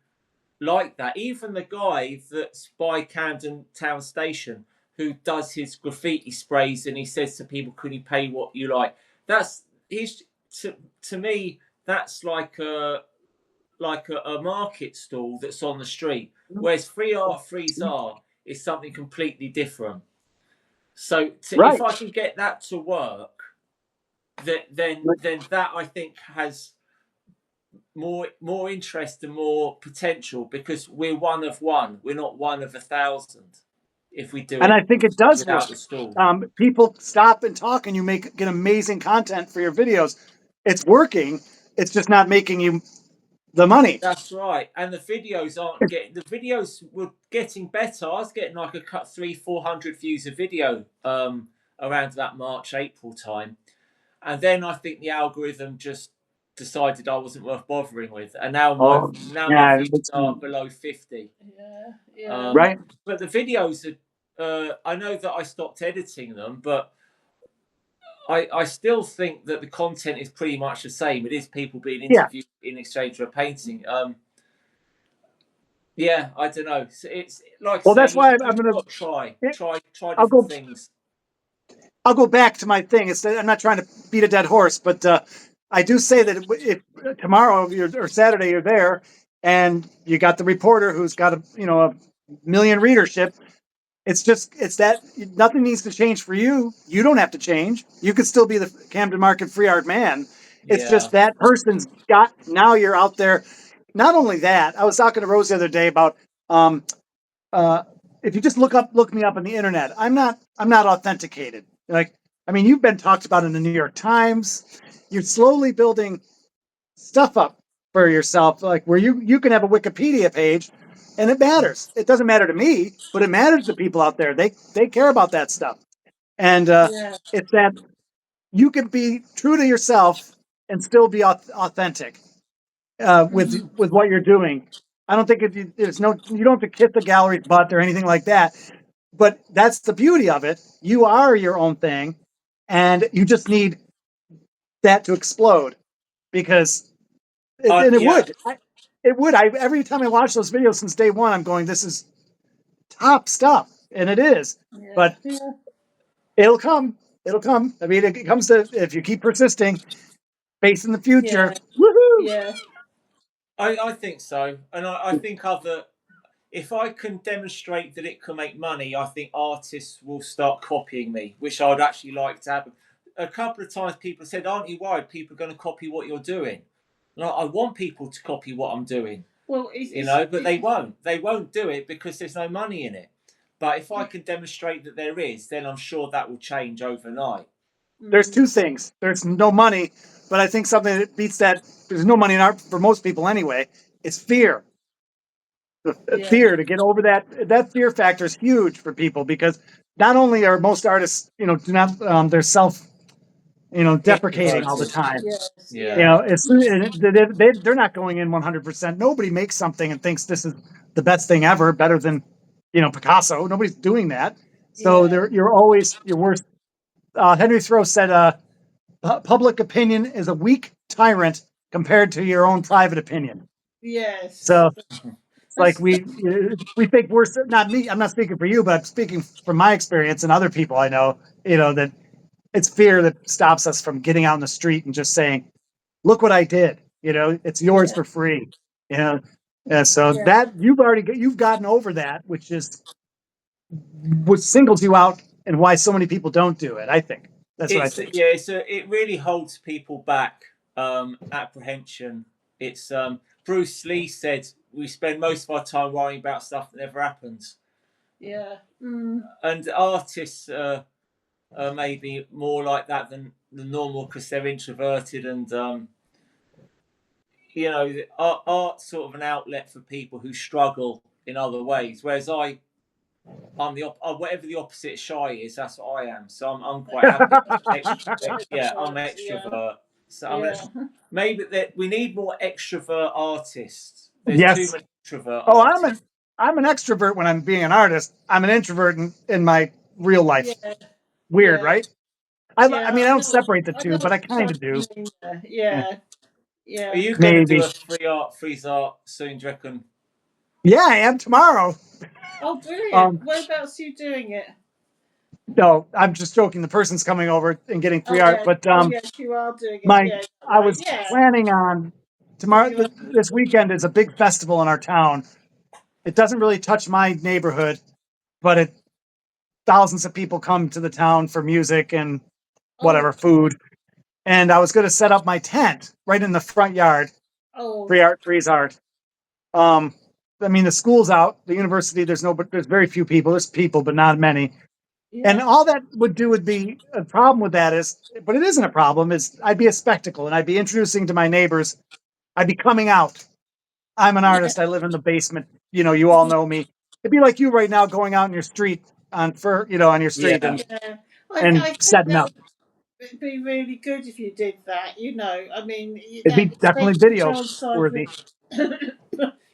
like that. Even the guy that's by Camden Town Station who does his graffiti sprays and he says to people, "Can you pay what you like?" He's to me that's like a market stall that's on the street. Whereas free art, frees art is something completely different. So if right. I can get that to work, then that I think has more interest and more potential because we're one of one. We're not one of 1,000 if we do And I it think it does without work. the stall. People stop and talk, and you get amazing content for your videos. It's working. It's just not making you the money. That's right. And the videos were getting better. I was getting like a cut 300-400 views a video around that March April time. And then I think the algorithm just decided I wasn't worth bothering with. And now Oh, my yeah, views are below 50. Yeah. Yeah. right. But the videos are I know that I stopped editing them, but I still think that the content is pretty much the same. It is people being Yeah. interviewed in exchange for a painting. Yeah, I don't know. It's like Well, I that's say, why I'm you've gonna. got to try I'll different go. things. I'll go back to my thing. I'm not trying to beat a dead horse, but I do say that if tomorrow or Saturday you're there and you got the reporter who's got a million readership, it's that nothing needs to change for you. You don't have to change. You could still be the Camden Market free art man. It's Yeah, just that person's got, now you're out there. Not only that, I was talking to Rose the other day about um, uh, if you just look me up on the internet, I'm not authenticated. Like, I mean, you've been talked about in the New York Times. You're slowly building stuff up for yourself, like where you can have a Wikipedia page, and it matters. It doesn't matter to me, but it matters to people out there. They care about that stuff, and Yeah. it's that you can be true to yourself and still be authentic with what you're doing. I don't think there's no, you don't have to kiss the gallery's butt or anything like that. But that's the beauty of it. You are your own thing, and you just need that to explode because and it yeah. would. It would. I every time I watch those videos since day one, I'm going, "This is top stuff," and it is. Yeah. But Yeah. it'll come. It'll come. I mean, it comes to if you keep persisting, facing the future. Yeah. Woohoo! Yeah. I think so, and I think other. If I can demonstrate that it can make money, I think artists will start copying me, which I'd actually like to happen. A couple of times people said, "Aren't you worried people are going to copy what you're doing?" Like, I want people to copy what I'm doing, Well, but they won't. They won't do it because there's no money in it. But if I can demonstrate that there is, then I'm sure that will change overnight. There's two things. There's no money, but I think something that beats that. There's no money in art for most people anyway. It's fear. The yeah. fear to get over that fear factor is huge for people because not only are most artists, do not they're self, deprecating all the Introverted. time. Yes. You Yeah. Yeah. know, it's they're not going in 100%. Nobody makes something and thinks this is the best thing ever, better than Picasso. Nobody's doing that. So Yeah. you're always your worst. Henry Thoreau said, "Public opinion is a weak tyrant compared to your own private opinion." Yes. So it's like That's we think we're not me. I'm not speaking for you, but I'm speaking from my experience and other people I know. That it's fear that stops us from getting out in the street and just saying, "Look what I did." It's yours yeah. for free. You know, and so Yeah. that you've gotten over that, which is what singles you out and why so many people don't do it. I think that's what I It's think. yeah, it really holds people back. Apprehension. It's Bruce Lee said we spend most of our time worrying about stuff that never happens, Yeah. and artists are maybe more like that than the normal because they're introverted and art's sort of an outlet for people who struggle in other ways. Whereas I'm whatever the opposite of shy is. That's what I am. So I'm quite happy. Yeah, I'm Yeah. extrovert. So Yeah. maybe that we need more extrovert artists. There's too Yes. many introvert Oh, artists. I'm an extrovert when I'm being an artist. I'm an introvert in my real life. Yeah. Weird, Yeah. right? I Yeah. mean, I don't separate the I know two, but what I you're kind of trying do. to mean there. Eh, Yeah. Are Yeah. you going to do maybe. a free art soon? Do you reckon? Yeah, I am tomorrow. Oh, brilliant. Um, Whereabouts are you doing it? no, I'm just joking. The person's coming over and getting free Oh, art, yeah. but Oh, yes, you are doing it. my Yeah. I Right. was Yeah. planning on If tomorrow. you are. This weekend is a big festival in our town. It doesn't really touch my neighborhood, but thousands of people come to the town for music and Oh, whatever food. And I was going to set up my tent right in the front yard. oh, Free art, freeze art. Um, I mean, the school's out. The university, there's very few people. There's people, but not many. And yeah. all that would be a problem with that is, but it isn't a problem. Is I'd be a spectacle, and I'd be introducing to my neighbors. I'd be coming out. I'm an Yeah. artist. I live in the basement. You all know me. It'd be like you right now going out in your street on your street Yeah. Yeah. and I think setting that up. would be really good if you did that. I mean, It'd be that definitely especially video outside worthy.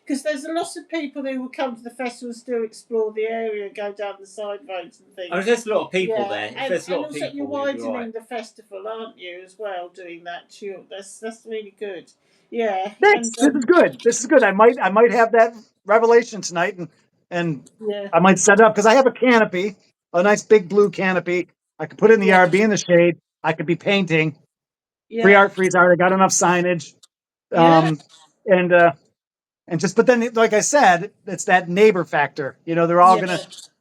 because there's a lot of people who will come to the festival, still explore the area, go down the side roads and Oh, things. there's a lot of people Yeah, there. If there's a and lot of also you're people, you'll be right. widening the festival, aren't you, as well, doing that too. That's really good. Yeah, Thanks. and This is good. This is good. I might have that revelation tonight, and yeah, I might set it up because I have a canopy, a nice big blue canopy, I could put it in the Yeah. yard, be in the shade. I could be painting. Free Yeah. art, freeze art. I got enough signage. Yeah. And just, but then, like I said, it's that neighbor factor. You know, they're all Yeah.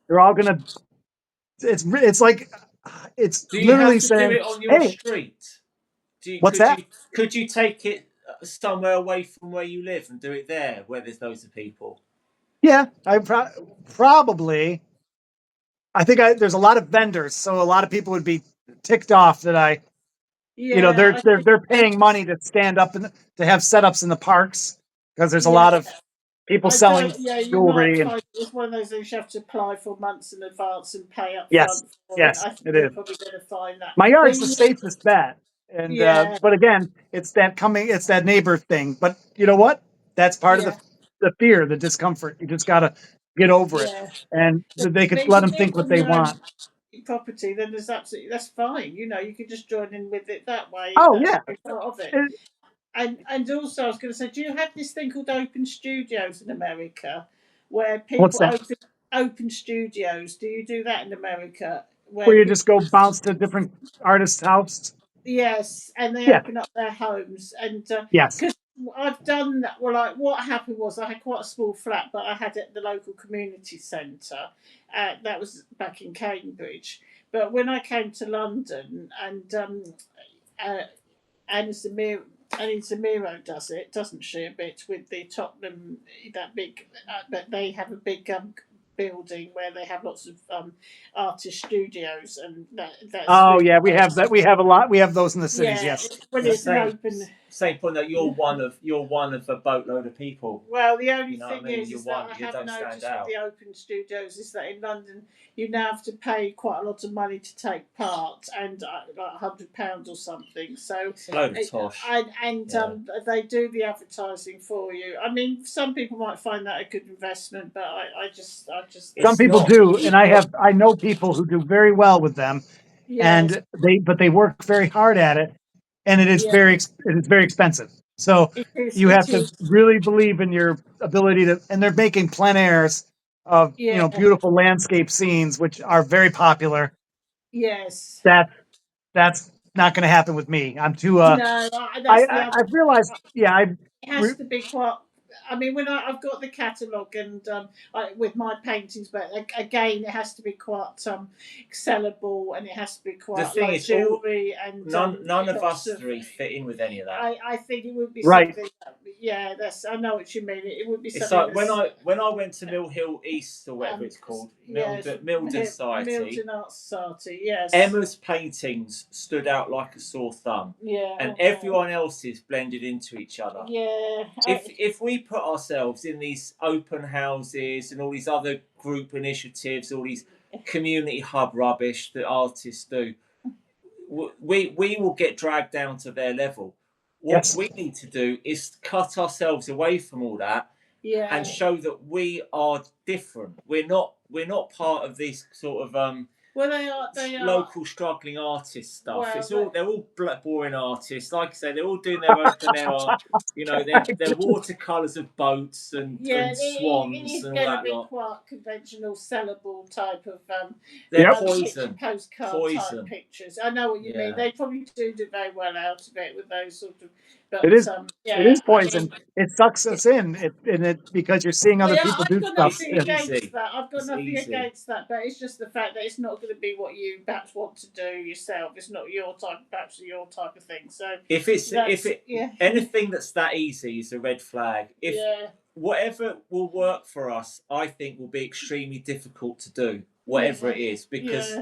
gonna. It's like, it's Do you have literally to do saying, it on your hey, street? what's that? Could you take it somewhere away from where you live and do it there, where there's loads of people? Yeah, probably. I think there's a lot of vendors, so a lot of people would be ticked off that Yeah. I think, they're paying money to stand up and to have setups in the parks because there's a yeah. lot of people I selling don't. Yeah, you might jewelry and find it's one of those things you have to apply for months in advance and pay up yes, front for, and yes, I think it you're is. probably going to find that. My But yard's the safest bet, and yeah, but again, it's that neighbor thing. But you know what? That's part of yeah, the fear, the discomfort. You just gotta get over it, yeah. and But they could if let you them live think what on they your own want. property, then that's fine. You know, you can just join in with it that way. Oh That's yeah, part of it. It- And also, I was going to say, do you have this thing called open studios in America, where what's people that? open studios? Do you do that in America, where Where you people? just go bounce to different artists' house? Yes, and they Yeah. open up their homes, and Yes. because I've done that. Well, like what happened was I had quite a small flat, but I had it at the local community centre. That was back in Cambridge. But when I came to London, and uh, Anna Zamir, Annie Zamiro does it, doesn't she? A bit with the Tottenham, that big. But they have a big building where they have lots of artist studios, and that's Oh really yeah, we have nice. that. We have a lot. We have those in the cities. Yeah, Yes. when The it's an open. same point that you're one of a boatload of people. Well, the only You know what I thing mean? is You're that one. I You have don't stand noticed with out. the open studios is that in London you now have to pay quite a lot of money to take part, and like £100 or something. So, It's a load of tosh. Yeah. they do the advertising for you. I mean, some people might find that a good investment, but I just Some It's think people not. do, and It's not. I know people who do very well with them, yes, and they work very hard at it, and yeah, it is very expensive. So it is, you it have to is, really believe in your ability to, and they're making plein airs of yeah, beautiful landscape scenes, which are very popular. yes. That that's not going to happen with me. I'm too. No, that's the other. I've realized. Yeah, It has to be quite. I mean, when I've got the catalogue and with my paintings, but again, it has to be quite sellable, and it has to be The quite thing like is, all jewellery and none of lots us of. three fit in with any of that. I think it would be right. something. Yeah, that's. I know what you mean. It would be It's something like that's. when I went to Mill Hill East or whatever it's called, Yes, Milden Society. Milton Art Society. Yes. Emma's paintings stood out like a sore thumb, Yeah. and Okay. everyone else's blended into each other. Yeah. If we put ourselves in these open houses and all these other group initiatives, all these community hub rubbish that artists do, we will get dragged down to their level. What Yes. we need to do is cut ourselves away from all that Yeah. and show that we are different. We're not part of this sort of Well, they are local struggling artist stuff. Well, It's all they're all boring artists. Like I say, they're all doing their open air art. You know, they're watercolours of boats yeah, and it swans is and all going to that be lot. quite conventional, sellable type of They're Yep. poison. postcard Poison. type pictures. I know what you mean. Yeah. They probably do very well out of it with those sort of. But It is. It yeah, is poison. It sucks us in. Because you're seeing other yeah, people I've do got stuff. It's nothing And against easy. that. I've got It's nothing easy. against that, but it's just the fact that it's not going to be what you perhaps want to do yourself. It's not perhaps your type of thing. So If yeah, anything that's that easy is a red flag. If yeah, whatever will work for us, I think will be extremely difficult to do. Whatever it is, because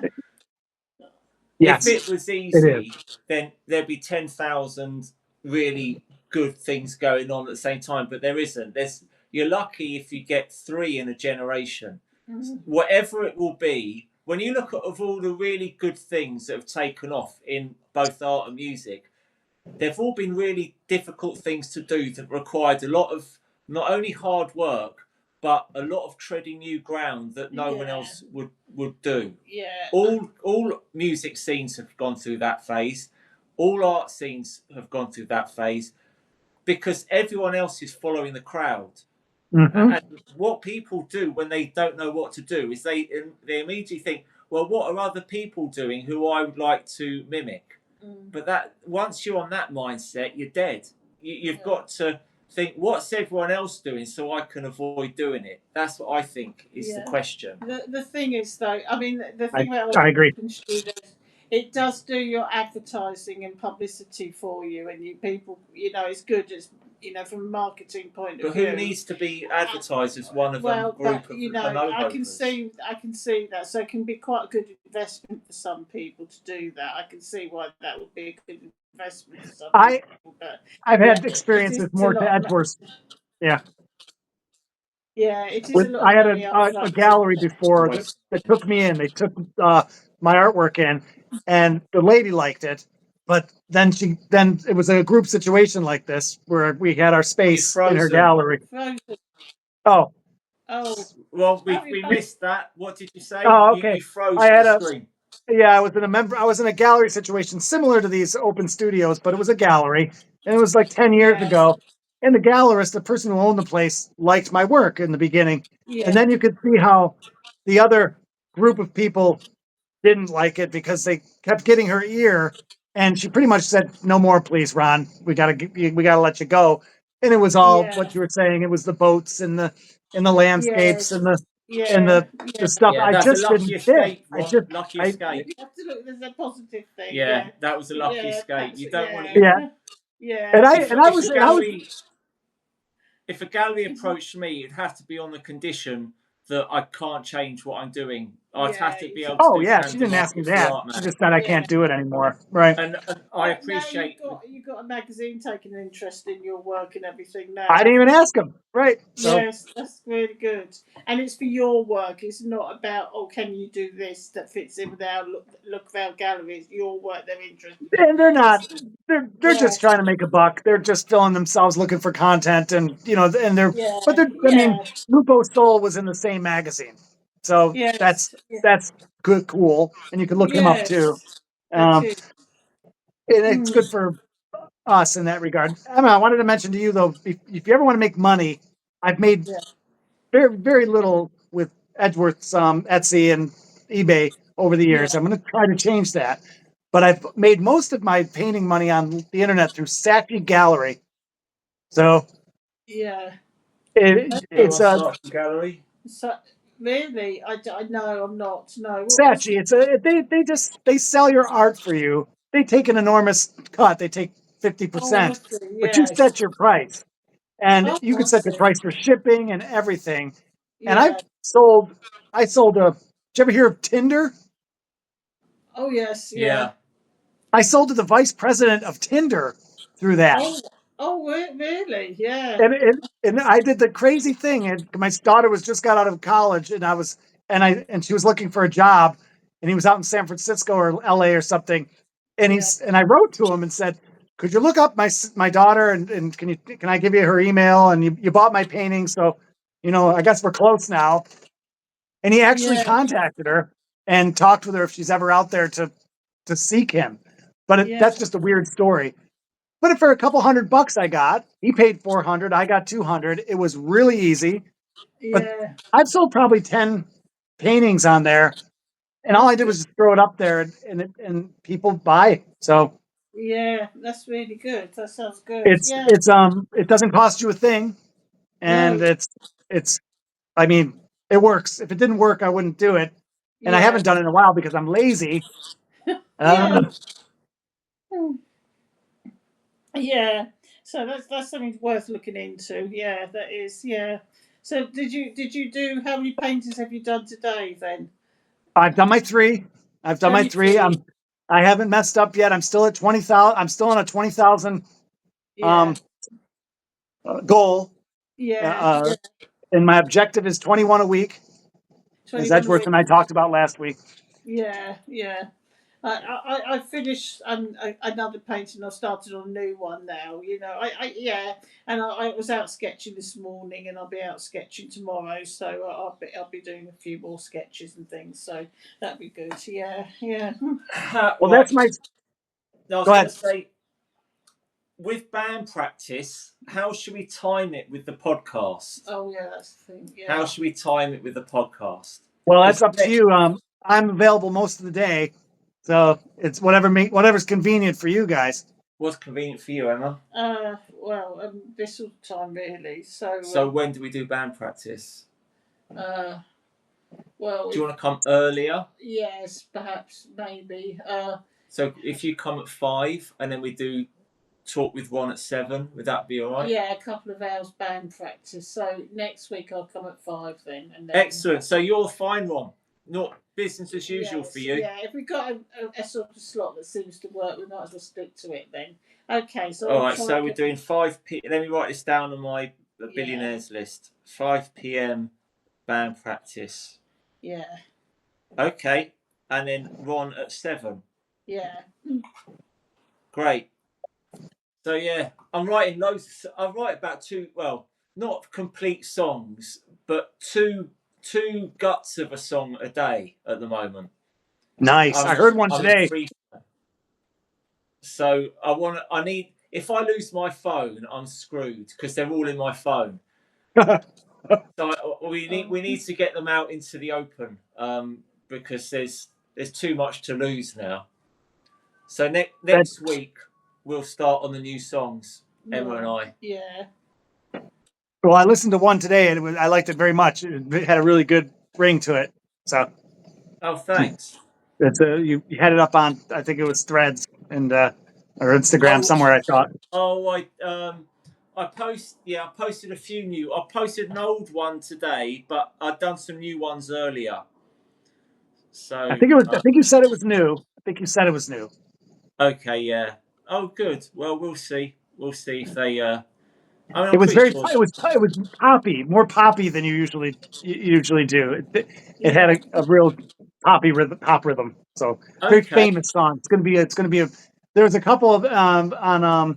yeah, if yes, it was it is. easy, then there'd be 10,000 really good things going on at the same time. But there isn't. You're lucky if you get 3 in a generation. Mhm. Whatever it will be, when you look at of all the really good things that have taken off in both art and music, they've all been really difficult things to do that required a lot of not only hard work but a lot of treading new ground that no one Yeah. else would do. yeah. All music scenes have gone through that phase. All art scenes have gone through that phase because everyone else is following the crowd. Mhm. And what people do when they don't know what to do is they immediately think, well, what are other people doing who I would like to mimic? But that once you're on that mindset, you're dead. You've got to think, what's everyone else doing so I can avoid doing it? That's what I think is the question. The thing is, though, I mean, the thing about I agree. studios, it does do your advertising and publicity for you, and you people, it's good. It's from a marketing point of But view. who needs to be advertised as one of well, a group but of I can see that. So it can be quite a good investment for some people to do that. I can see why that would be a good investment for some people. But I've had it experiences is a more to lot of Edgeworth. Yeah. Yeah, it is a lot I of had money up a front. gallery before that took me in. They took my artwork in, and the lady liked it. But then it was a group situation like this where we had our space in her gallery. Frozen. Oh, Oh, well, we missed that. What did you say? Oh, okay. You froze I had the screen. I was in a gallery situation similar to these open studios, but it was a gallery, and it was like 10 years ago. And the gallerist, the person who owned the place, liked my work in the beginning, and then you could see how the other group of people didn't like it because they kept getting her ear, and she pretty much said, "No more, please, Ron. We gotta let you go." And it was all what you were saying. It was the boats and the landscapes and the stuff. Yeah, I that's a just lucky didn't fit. escape, Ron. Lucky escape. You have to look. There's a positive thing. Yeah, that was a lucky escape. You don't want to. Yeah. Yeah. And If I a was if a gallery approached me, it'd have to be on the condition that I can't change what I'm doing. I'd have to be able to do she didn't ask me market for the that. art She man. just said I can't do it anymore. Right. And I appreciate. Now you got a magazine taking an interest in your work and everything now. I didn't even ask him. Right. So. Yes, that's really good. And it's for your work. It's not about, can you do this that fits in with our look of our gallery. It's your work they're interested in. And they're not. They're just trying to make a buck. They're just filling themselves looking for content, and and they're. But they're. I mean, Lupo Soul was in the same magazine, so that's good, cool, and you can look him up too. And it's good for us in that regard. Emma, I wanted to mention to you though, if you ever want to make money, I've made very very little with Edgeworth's Etsy and eBay over the years. I'm going to try to change that. But I've made most of my painting money on the internet through Saatchi Gallery. So it's a gallery. So, really, I know I'm not. No, Saatchi. They sell your art for you. They take an enormous cut. They take 50%, but you set your price, and you can set the price for shipping and everything. And I sold a. Did you ever hear of Tinder? Oh yes, yeah. I sold to the vice president of Tinder through that. Oh, really? Yeah. And I did the crazy thing. And my daughter just got out of college, and she was looking for a job, and he was out in San Francisco or LA or something. And I wrote to him and said, "Could you look up my daughter and can I give you her email? And you bought my painting, so I guess we're close now." And he actually contacted her and talked with her if she's ever out there to seek him. But that's just a weird story. But for a couple $100 he paid $400, I got $200. It was really easy. But I've sold probably 10 paintings on there, and all I did was just throw it up there, and people buy. So that's really good. That sounds good. It doesn't cost you a thing, and it's I mean, it works. If it didn't work, I wouldn't do it, and I haven't done it in a while because I'm lazy. Yeah, so that's something worth looking into. Yeah, that is. Yeah. So did you do? How many paintings have you done today then? I've done my 3. I haven't messed up yet. I'm still at 20,000. I'm still on a 20,000 goal. And my objective is 21 a week. As Edgeworth and I talked about last week. Yeah. I finished another painting. I started on a new one now. And I was out sketching this morning, and I'll be out sketching tomorrow. So I'll be doing a few more sketches and things. So that'd be good. Yeah. Well, that's my. I was going to say, with band practice, how should we time it with the podcast? Oh yeah, that's the thing. Yeah. How should we time it with the podcast? Well, that's up to you. I'm available most of the day, so it's whatever's convenient for you guys. What's convenient for you, Emma? Well, this sort of time really. So. So when do we do band practice? Well, do you want to come earlier? Yes, perhaps, maybe. So if you come at 5 and then we do talk with Ron at 7, would that be all right? Yeah, a couple of hours band practice. So next week I'll come at 5 then. And then Excellent. So you're fine, Ron. Not business as usual for you. Yeah, if we've got a sort of slot that seems to work, we might as well stick to it then. Okay, so all right. So we're doing 5 p. Let me write this down on my billionaires list. 5 p.m. band practice. Yeah. Okay, and then Ron at 7. Yeah. Great. So yeah, I'm writing loads. I write about 2. Well, not complete songs, but two guts of a song a day at the moment. Nice. I heard one today. So I need. If I lose my phone, I'm screwed because they're all in my phone. So we need to get them out into the open because there's too much to lose now. So next week we'll start on the new songs, Emma and I. Yeah. Well, I listened to one today and I liked it very much. It had a really good ring to it. So. Oh, thanks. It's you had it up on, I think it was Threads and or Instagram somewhere. I thought. Oh, I posted a few new. I posted an old one today, but I'd done some new ones earlier. So I think it was. I think you said it was new. I think you said it was new. Okay, yeah. Oh, good. Well, we'll see. We'll see if they. It was very. Sure. It was poppy, more poppy than you usually do. It had a real pop rhythm. So very famous song. It's gonna be a. There's a couple of on.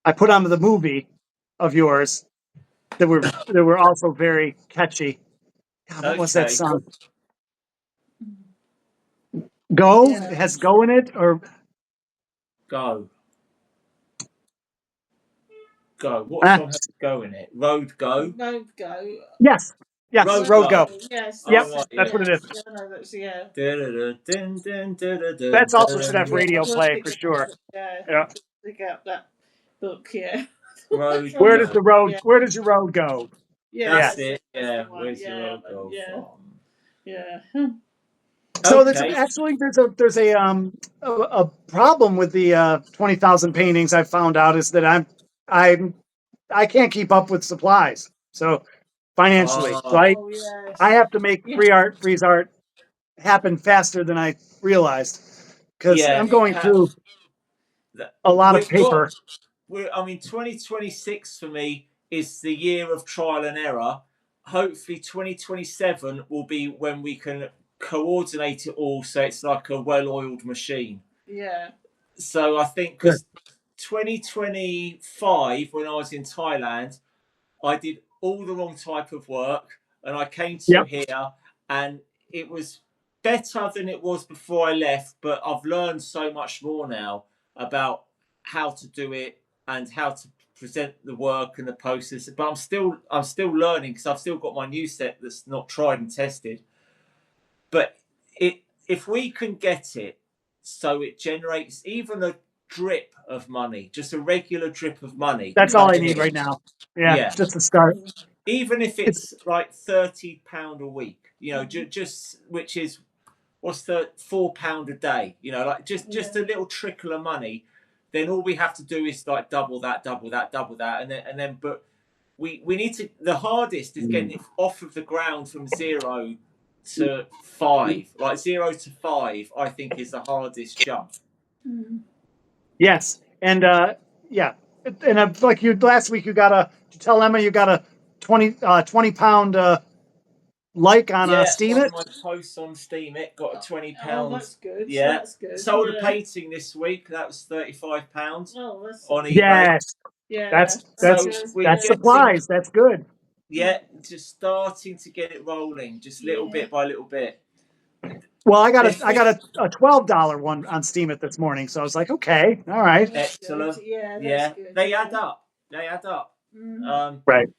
I put on the movie of yours that were also very catchy. God, what was that song? Go? Yeah. It has Go in it or Go. What song has Go in it? Road Go. Road Go. Yes. Road Go. Yes. Yep. That's what it is. That's also should have radio play for sure. Yeah. Pick up that book. Yeah. Road. Where does the road? Yeah. Where does your road go? Yeah. That's it. Yeah. Where's your road go from? Yeah. So there's a problem with the 20,000 paintings. I found out is that I can't keep up with supplies. So financially, I have to make freeze art happen faster than I realized because I'm going through a lot of paper. 2026 for me is the year of trial and error. Hopefully 2027 will be when we can coordinate it all so it's like a well-oiled machine. Yeah. So I think because 2025 when I was in Thailand, I did all the wrong type of work and I came to here and it was better than it was before I left, but I've learned so much more now about how to do it and how to present the work and the posters. But I'm still learning because I've still got my new set that's not tried and tested. But if we can get it so it generates even a drip of money, just a regular drip of money. That's all I need right now. Yeah, just to start. Even if it's like £30 a week, just which is what's the £4 a day, like just a little trickle of money. Then all we have to do is like double that, and then but we need to. The hardest is getting it off of the ground from 0 to 5. Like 0 to 5, I think is the hardest jump. Yes, and and like you last week, you got tell Emma you got a 20 pound like on Steam one It. of my posts on Steam It got a £20. Oh, that's good. Yeah, that's good. Sold a painting this week. That was £35 on eBay. Yes, yeah, that's supplies. That's good. Yeah, just starting to get it rolling, just little bit by little bit. Well, I got a $12 one on Steam It this morning, so I was like, okay, all right, excellent. Yeah, good. They add up. Mm-hmm. Right.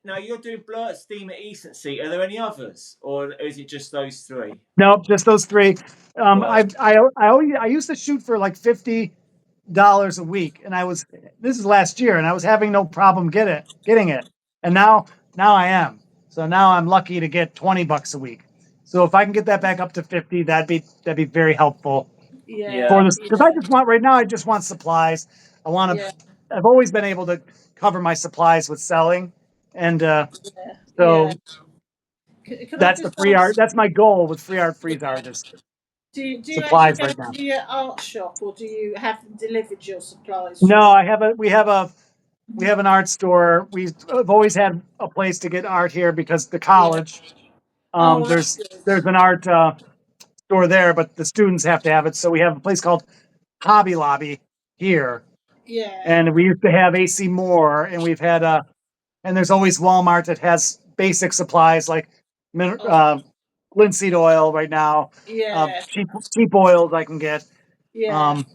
now you're doing Blurt, Steamer, Ecency. Are there any others, or is it just those three? Nope, just those three. Right. I used to shoot for like $50 a week, and this is last year, and I was having no problem getting it, and now I am. So now I'm lucky to get $20 a week. So if I can get that back up to 50, that'd be very helpful Yeah, for Yeah. this, because I just want right now. I just want supplies. I want to. yeah, I've always been able to cover my supplies with selling, and yeah, yeah. so Can I that's the just free art. ask? That's my goal with free art, freeze art is Do you actually supplies go right to now. the art shop, or do you have them delivered your supplies No, from? we have an art store. We've always had a place to get art here because the Yeah. college, Oh, well, that's there's good. an art store there, but the students have to have it. So we have a place called Hobby Lobby here, Yeah. and we used to have AC Moore, and we've had and there's always Walmart that has basic supplies like Oh, linseed oil right now, yeah. cheap oils I can get, Yeah. um,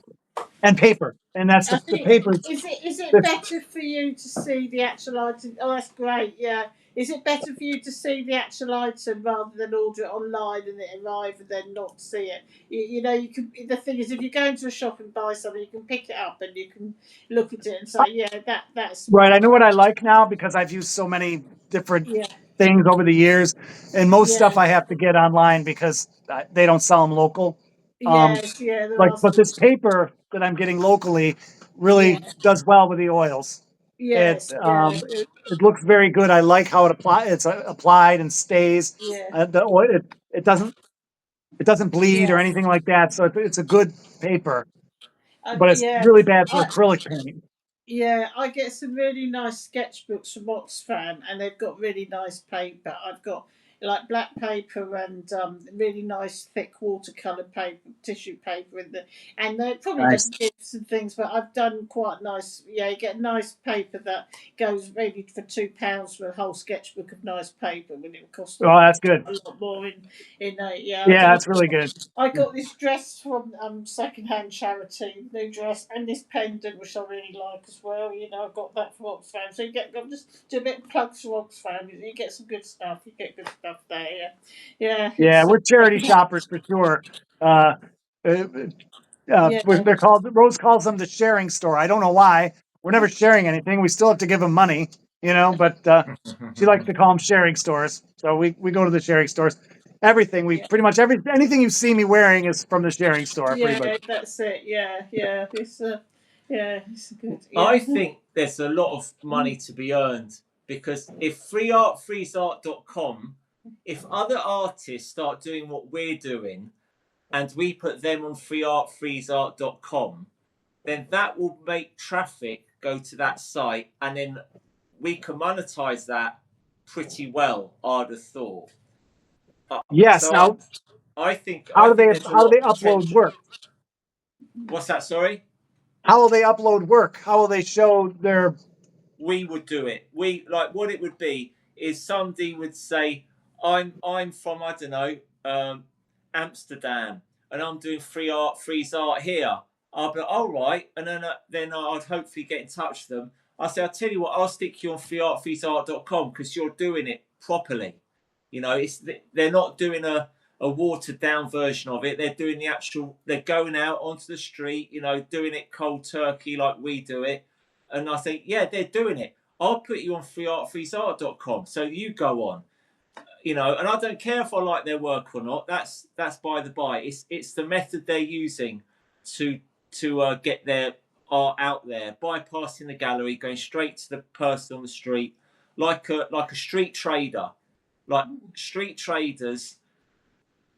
and paper, and that's I the think paper. is it better for you to see the actual item? Oh, that's great. Yeah. Is it better for you to see the actual item rather than order it online and it arrive and then not see it? You can. The thing is, if you go into a shop and buy something, you can pick it up and you can look at it and say, yeah, that's Right. I mine. know what I like now because I've used so many different Yeah. things over the years, and most stuff Yeah. I have to get online because they don't sell them local. Um, Yes. Yeah. There are but some. this paper that I'm getting locally Yeah. really does well with the oils. Yes. Yeah. It looks very good. I like how it's applied and stays. Yeah. The oil it doesn't bleed or Yeah. anything like that. So it's a good paper, but it's Yeah. really bad for I, acrylic paint. Yeah, I get some really nice sketchbooks from Oxfam, and they've got really nice paper. I've got like black paper and really nice thick watercolor paper, tissue paper, and it probably Nice. doesn't give some things, but I've done quite nice. Yeah, you get nice paper that goes really for £2 for a whole sketchbook of nice paper when it would cost Oh, that's good. a lot more in yeah. Yeah, that's really good. I got this dress from secondhand charity, new dress, and this pendant which I really like as well. I got that from Oxfam. So I'm just do a bit of plugs for Oxfam. You get some good stuff. You get good stuff there. Yeah, yeah. Yeah, It's we're charity shoppers for sure. Uh, yeah, they're called Rose calls them the sharing store. I don't know why. We're never sharing anything. We still have to give them money, but she likes to call them sharing stores. So we go to the sharing stores. Everything we yeah, pretty much anything you see me wearing is from the sharing store, pretty much. yeah. That's it. Yeah, yeah. It's good. I Yeah, think there's a lot of money to be earned because if freeartfreezeart.com, if other artists start doing what we're doing and we put them on freeartfreezeart.com, then that will make traffic go to that site and then we can monetize that pretty well, I'd have thought. Yes. So I, Now, I think how I do they think there's a how do lot they of upload potential. work? What's that? Sorry. How will they upload work? How will they show their? We would do it. We like what it would be is somebody would say, I'm from I don't know Amsterdam, and I'm doing freeze art here. I'll be like, all right, and then I'd hopefully get in touch with them. I say, I'll tell you what, I'll stick you on freeartfreezeart.com because you're doing it properly. It's they're not doing a watered down version of it. They're doing the actual. They're going out onto the street. Doing it cold turkey like we do it. And I think, yeah, they're doing it. I'll put you on freeartfreezeart.com. So you go on, and I don't care if I like their work or not. That's by the by. It's the method they're using to get their art out there, bypassing the gallery, going straight to the person on the street, like a street trader, like street traders,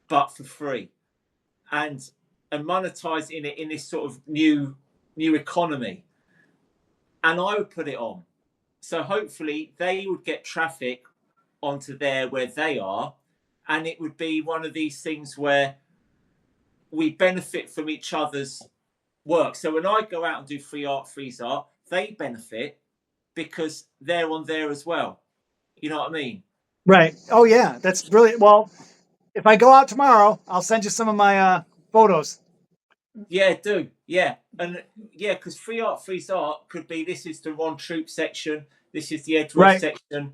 but for free, and monetizing it in this sort of new economy. And I would put it on. So hopefully they would get traffic onto there where they are, and it would be one of these things where we benefit from each other's work. So when I go out and do freeze art, they benefit because they're on there as well. You know what I mean? Right. Oh yeah, that's brilliant. Well, if I go out tomorrow, I'll send you some of my photos. Yeah, do. Yeah. And yeah, because freeze art could be this is the Ron Troop section, this is the Edward Right. section.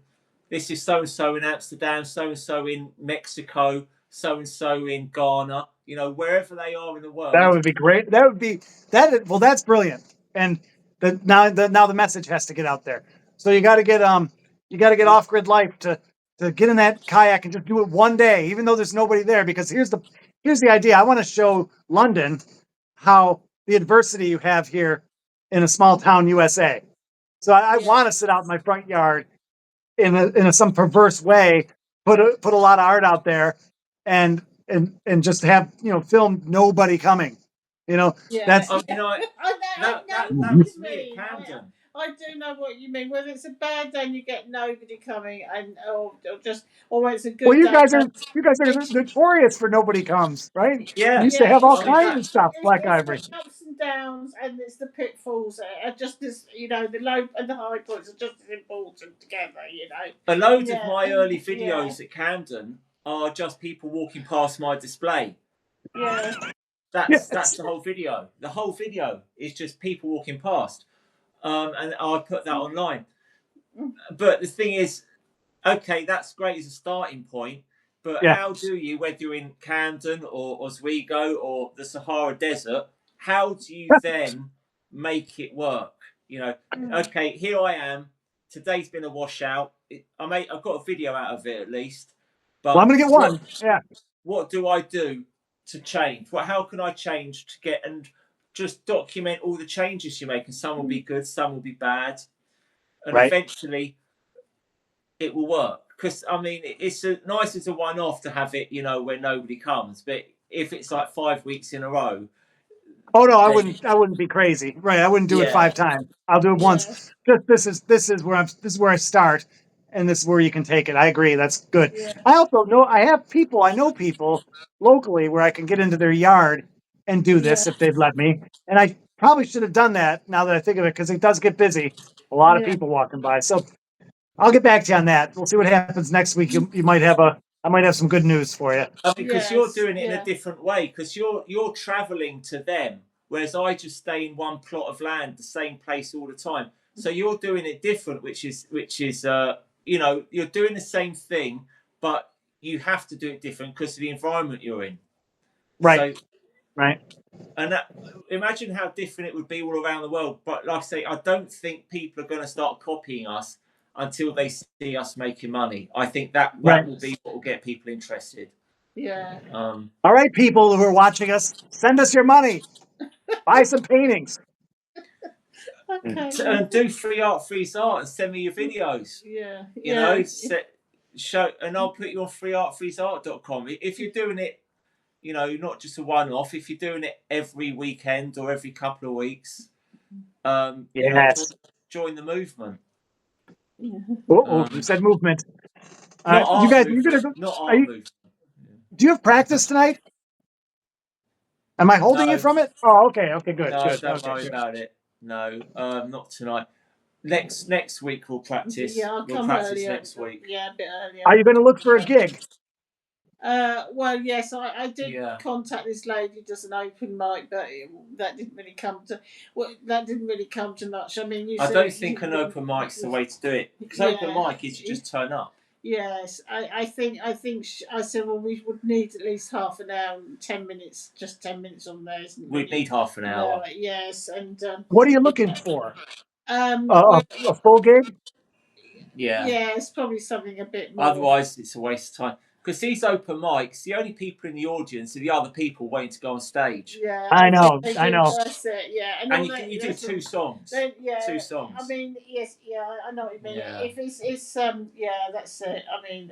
this is so and so in Amsterdam, so and so in Mexico, so and so in Ghana. You know, wherever they are in the That world. would be great. That would be that. Well, that's brilliant. And now the message has to get out there. So you got to get off grid life to get in that kayak and just do it one day, even though there's nobody there. Because here's the idea. I want to show London how the adversity you have here in a small town USA. So I Yeah. want to sit out in my front yard in some perverse way, put a lot of art out there, and and just have film nobody coming. Yeah. That's I mean, I know what you that's me at mean. Camden. I do know what you mean. Whether it's a bad day and you get nobody coming, or when it's a well, good day. you guys are notorious for nobody comes, right? You Yeah, used to Yeah, have all I mean kinds that. of stuff, Black it's the Ivory. ups and downs and it's the pitfalls. Just as the low and the high points are just as important together. A load of Yeah, my early yeah, videos at Camden are just people walking past my display. yeah, That's Yes. the whole video. The whole video is just people walking past, and I put that online. But the thing is, okay, that's great as a starting point. But Yeah. how do you, whether you're in Camden or Oswego or the Sahara Desert, how do you then make it work? Okay, here I am. Today's been a washout. I've got a video out of it at least. Well, I'm But gonna get one. Yeah. what do I do to change? How can I change to get and just document all the changes you make? And some will be good, some will be bad, and Right. eventually it will work. Because I mean, it's nice as a one-off to have it, when nobody comes. But if it's like 5 weeks in a row, Oh no, I then wouldn't. I wouldn't be crazy. Right. I wouldn't do it yeah, 5 times. I'll do it yeah, once. Just this is where I start, and this is where you can take it. I agree. That's good. yeah, I also know I know people locally where I can get into their yard and do yeah, this if they'd let me. And I probably should have done that now that I think of it, because it does get busy. A lot of yeah, people walking by. So I'll get back to you on that. We'll see what happens next week. You might have I might have some good news for you. I mean, because you're yes, doing it in a yeah, different way. Because you're traveling to them, whereas I just stay in one plot of land, the same place all the time. So you're doing it different, which is you're doing the same thing, but you have to do it different because of the environment you're in. Right. So Right. and imagine how different it would be all around the world. But like I say, I don't think people are going to start copying us until they see us making money. I think that Right. will be what will get people interested. yeah. All right, people who are watching us, send us your money. Buy some paintings. Okay. And do free art, and send me your videos. Yeah, You yeah, know, show, and I'll put you on freeartfreeart.com. If you're doing it, not just a one-off. If you're doing it every weekend or every couple of weeks, Yes. join the movement. Oh, you said movement. Not You art guys, you're movement. gonna go. Not Are art you? movement. Do you have practice tonight? Am I holding you No, from it? Oh, okay. Okay, good, no, good. don't Okay, worry good. about it. No, not tonight. Next week we'll practice. yeah. I'll We'll come practice earlier. next week. Yeah, a bit earlier. Are you going to look for a gig? Well, yes, I did Yeah. contact this lady who does an open mic, but that didn't really come to. Well, that didn't really come to much. I mean, you I said don't think an open mic's the way to do it. Because open Yeah. mic is you just turn up. Yes, I think I said, well, we would need at least half an hour, 10 minutes, just 10 minutes on there, isn't it? We'd need half an hour. Yes, and What are you looking for? well, A full gig? Yeah. yeah, it's probably something a bit more. Otherwise, it's a waste of time. Because these open mics, the only people in the audience are the other people waiting to go on stage. Yeah, I know. That's it. Yeah, And you do two songs. Then, yeah, 2 songs. I mean, yes, yeah, I know what you mean. Yeah. If it's yeah, that's it. I mean,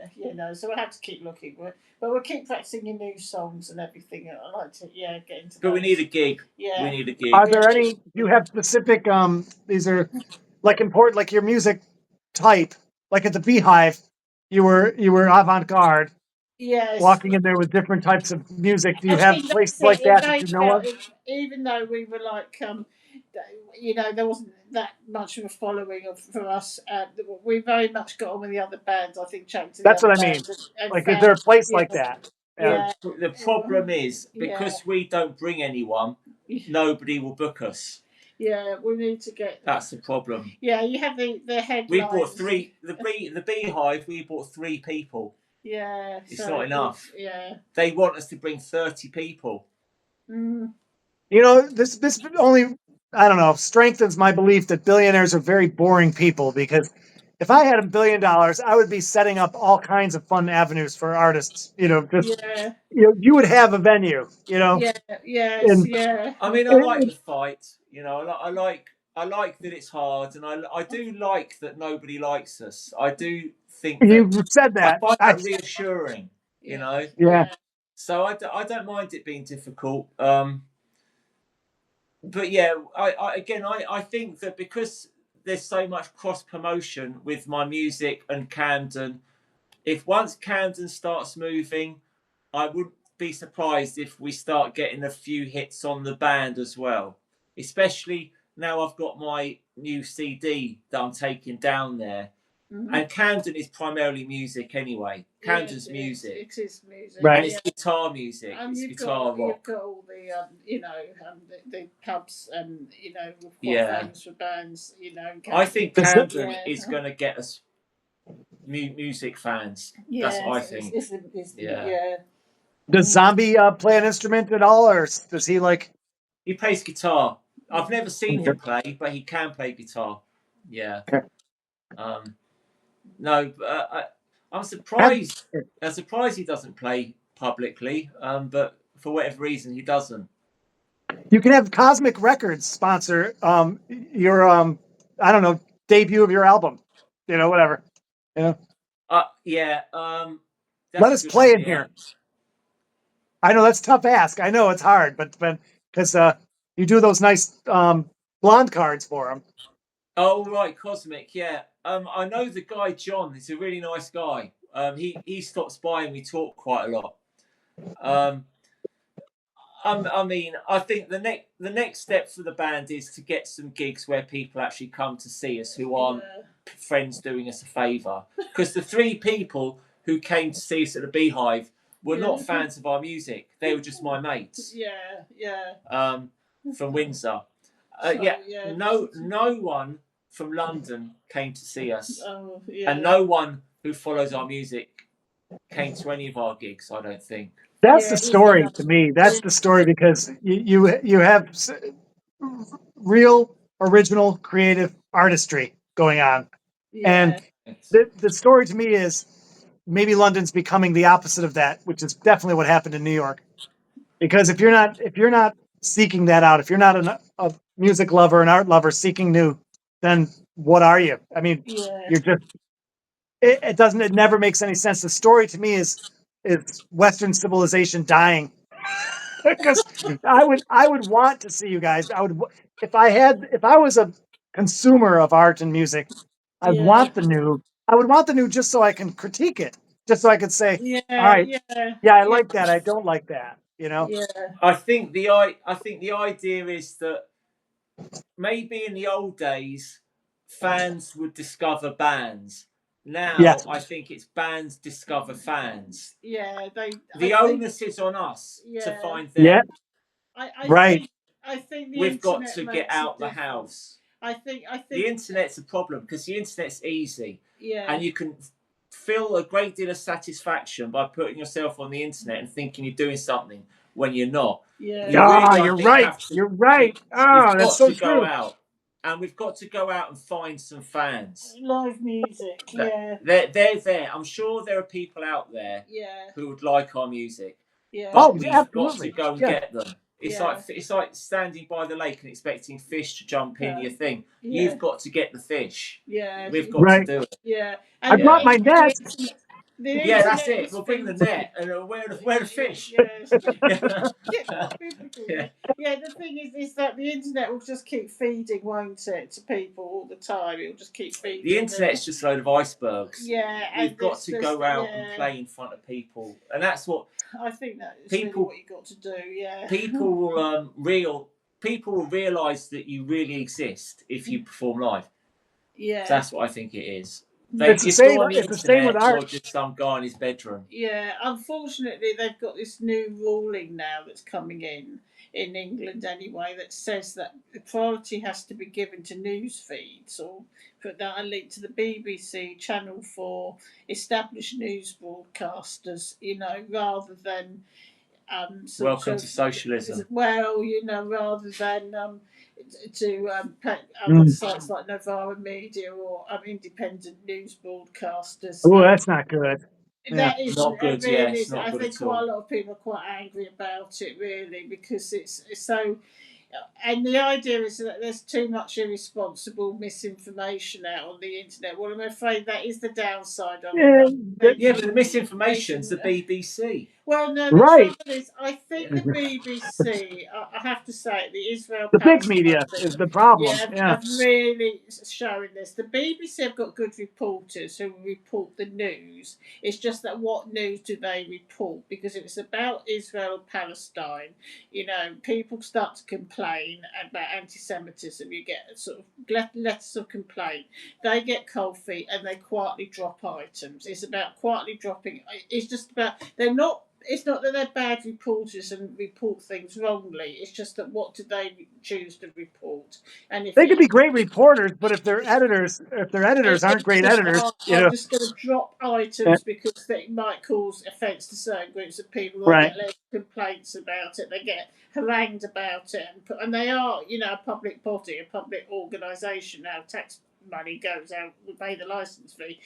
so we'll have to keep looking, but we'll keep practicing your new songs and everything. I like to get into. But we need a gig. Yeah. We need a gig. Are there any? Do you have specific? These are like important, like your music type. Like at the Beehive, you were avant garde. Yes. Walking in there with different types of music. Do you I have think places that's like it. that you know of? Even though we were like, there wasn't that much of a following for us. We very much got on with the other bands. I think chatting to the That's other what I mean. bands and Like, is found, there a place yeah, like that? Yeah. The problem is, because we don't bring anyone, nobody will book us. Yeah, we need to get. That's the problem. Yeah, you have the headlines. We bought 3. The Beehive. We bought 3 people. Yeah, It's so not enough. Yeah. They want us to bring 30 people. Mm. You know, this only, I don't know, strengthens my belief that billionaires are very boring people, because if I had $1 billion, I would be setting up all kinds of fun avenues for artists. You know, just Yeah. you would have a venue. You know, Yeah. Yes. and Yeah. I mean, I like the fight. You know, I like that it's hard, and I do like that nobody likes us. I do think that you said I that. find that reassuring. You know, Yeah. so I don't mind it being difficult. But yeah, I think that because there's so much cross promotion with my music and Camden, if once Camden starts moving, I wouldn't be surprised if we start getting a few hits on the band as well. Especially now I've got my new CD that I'm taking down there. Mm-hmm. And Camden is primarily music anyway. Camden's music. It is music. Right. And it's guitar music. And it's guitar rock. You've got all the, the pubs and, we've got famous for bands, I think Camden is going to get us music fans. Yeah, that's what I think. Yeah. Does Zombie play an instrument at all, or does he like? He plays guitar. I've never seen him play, but he can play guitar. Yeah. Okay. No, I'm surprised. I'm surprised he doesn't play publicly. But for whatever reason, he doesn't. You can have Cosmic Records sponsor your I don't know, debut of your album. You know, whatever. You know. Yeah. Let us play in here. I know that's a tough ask. I know it's hard, but because you do those nice blonde cards for them. Oh right, Cosmic. Yeah. I know the guy John. He's a really nice guy. He stops by and we talk quite a lot. I mean, I think the next step for the band is to get some gigs where people actually come to see us who aren't friends doing us a favour. Because the 3 people who came to see us at the Beehive were not fans of our music. They were just my mates. From Windsor. No one from London came to see us. And no one who follows our music came to any of our gigs, I don't think. That's the story to me. That's the story, because you have real, original, creative artistry going on. And the story to me is maybe London's becoming the opposite of that, which is definitely what happened in New York. Because if you're not seeking that out, if you're not a music lover, an art lover seeking new, then what are you? I mean, you're just, it never makes any sense. The story to me is Western civilization dying. Because I would want to see you guys. If I was a consumer of art and music, I would want the new just so I can critique it, just so I could say, all right, I like that, I don't like that, you know. I think the idea is that maybe in the old days fans would discover bands. Now I think it's bands discover fans. The onus is on us to find them. I think we've got to get out the house. I think the internet's a problem because the internet's easy. And you can feel a great deal of satisfaction by putting yourself on the internet and thinking you're doing something when you're not. You're right. You're right. Oh, that's so true. Go out. And we've got to go out and find some fans. Live music, They're there. I'm sure there are people out there who would like our music. But we've absolutely. got to go and get them. It's like standing by the lake and expecting fish to jump in your thing. You've got to get the fish. We've got to do it. I brought my net. That's it. We'll bring the net and where the fish. The thing is that the internet will just keep feeding, won't it, to people all the time? It will just keep feeding. The internet's just a load of icebergs. We've got to go out and play in front of people, and that's what I think that's people. Really what you got to do. People will people will realise that you really exist if you perform live. That's what I think it is. It's the You go same. on the It's the same with internet, art. you're just some guy in his bedroom. Yeah, unfortunately, they've got this new ruling now that's coming in England anyway, that says that the priority has to be given to news feeds, or put that a link to the BBC, Channel 4, established news broadcasters, rather than Welcome to socialism. rather than other Mm. sites like Novara Media or independent news broadcasters. Oh, that's not good. Yeah. That isn't Not good, really. yes, not I good think at quite all. a lot of people are quite angry about it, really, because it's so. And the idea is that there's too much irresponsible misinformation out on the internet. Well, I'm afraid that is the downside of it. Yeah. That Yeah, but the misinformation's the BBC. well, no, the Right. trouble is, I think the BBC, I have to say, the Israel The big Palestine media thing, is the problem. yeah, Yeah. have really shown this. The BBC have got good reporters who report the news. It's just that what news do they report? Because if it's about Israel and Palestine, people start to complain about anti-Semitism. You get sort of letters of complaint. They get cold feet and they quietly drop items. It's about quietly dropping. It's just about they're not. It's not that they're bad reporters and report things wrongly. It's just that what do they choose to report? And if They could it be great reporters, but if their editors aren't great just editors, are just going to drop eh, items because they might cause offence to certain groups of people, they right. get less complaints about it, they get harangued about it, and they are, a public body, a public organisation. Now, tax money goes out, we pay the licence fee.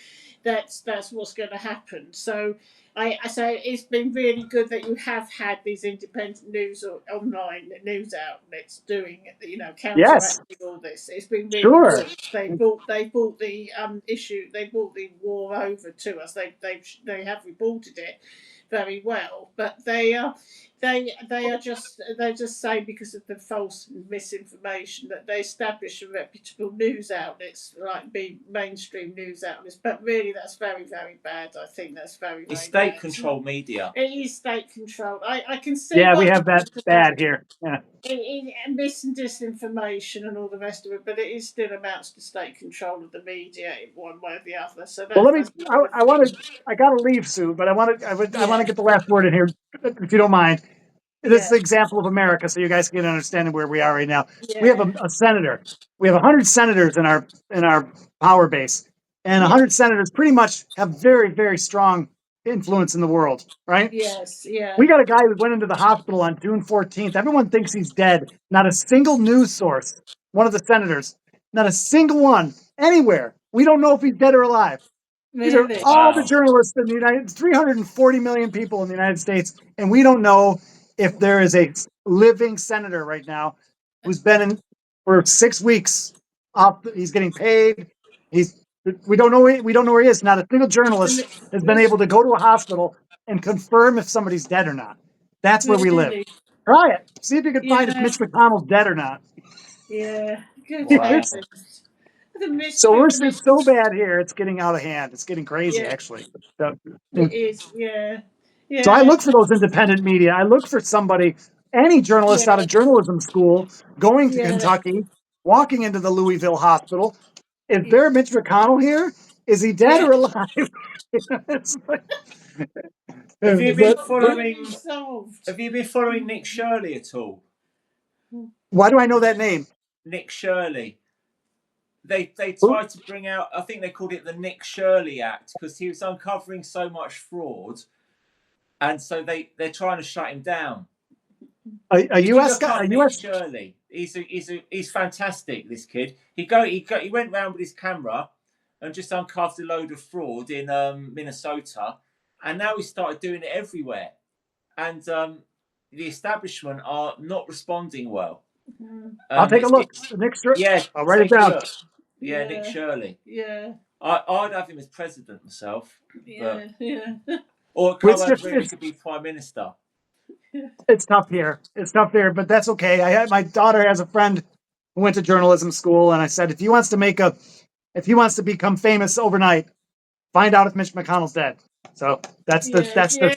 That's what's going to happen. So I say it's been really good that you have had these independent news or online news outlets doing, Yes. counteracting all this. It's been really Sure. good. They brought the issue. They brought the war over to us. They have reported it very well, but they're just saying, because of the false misinformation, that they establish a reputable news outlets like be mainstream news outlets. But really, that's very, very bad. I think that's very, It's very bad. state-controlled media. It is state controlled. I can see Yeah, why we have that people bad here. Yeah. mis and disinformation and all the rest of it, but it is still amounts to state control of the media in one way or the other. So Well, let me. that's another I thing. want to. I got to leave soon, but I want to. I want Yeah, to get the last word in here, if you don't mind. This is yeah, the example of America, so you guys can understand where we are right now. We have yeah, a senator. We have 100 senators in our power base, and yeah, 100 senators pretty much have very, very strong influence in the world, right? yes, yeah, We got a guy who went into the hospital on June 14th. Everyone thinks he's dead. Not a single news source, one of the senators, not a single one anywhere. We don't know if he's dead or alive. These are really, all the Wow. journalists in the 340 million people in the United States, and we don't know if there is a living senator right now who's been in for 6 weeks. He's getting paid. He's we don't know where he is. Not a single journalist has been able to go to a hospital and confirm if somebody's dead or not. That's where we live. really, Try it. See if you can find if yeah, Mitch McConnell's dead or not. yeah. Good Wow. It's, heavens! The so misinformation. it's so bad here. It's getting out of hand. It's getting crazy, Yeah, actually. So, it is. Yeah, So I yeah, look for those independent media. I look for somebody, any journalist out yeah, of journalism school, going to yeah, Kentucky, walking into the Louisville hospital. Is yeah, there Mitch McConnell here? Is he dead yeah. or alive? It's like, Have you been What can following? be solved? Have you been following Nick Shirley at all? why do I know that name? Nick Shirley. They Who? tried to bring out. I think they called it the Nick Shirley Act because he was uncovering so much fraud, and so they're trying to shut him down. A If you U.S. look guy? A up Nick U.S. Shirley, he's fantastic. This kid. He went round with his camera and just uncovered a load of fraud in Minnesota, and now he started doing it everywhere. And the establishment are not responding well. I'll take a It's look. Nick Stewart. yeah, I'll write it take a down. look. Yeah, Nick Yeah, Shirley. yeah, I'd have him as president myself, but yeah, yeah. or come It's over just here, he could be prime minister. it's tough here. It's tough here, but that's okay. My daughter has a friend who went to journalism school, and I said if he wants to become famous overnight, find out if Mitch McConnell's dead. So that's the Yeah, that's the yeah,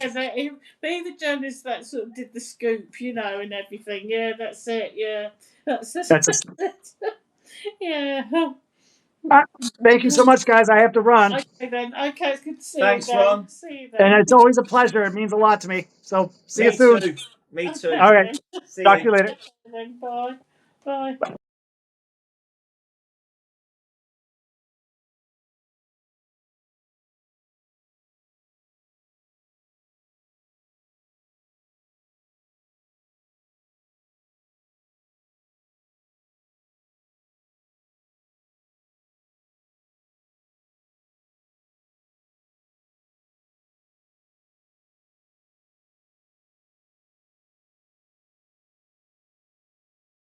be the journalist that sort of did the scoop, and everything. Yeah, that's it. Yeah, that's that's a, yeah. Uh, Thank you so much, guys. I have to run. Okay then. Okay, it's good to see Thanks, you again. Ron. See you And then. it's always a pleasure. It means a lot to me. So see you Me soon. too. Me too. Okay All right. then. See Talk to you. you later. Okay then. Bye. Bye.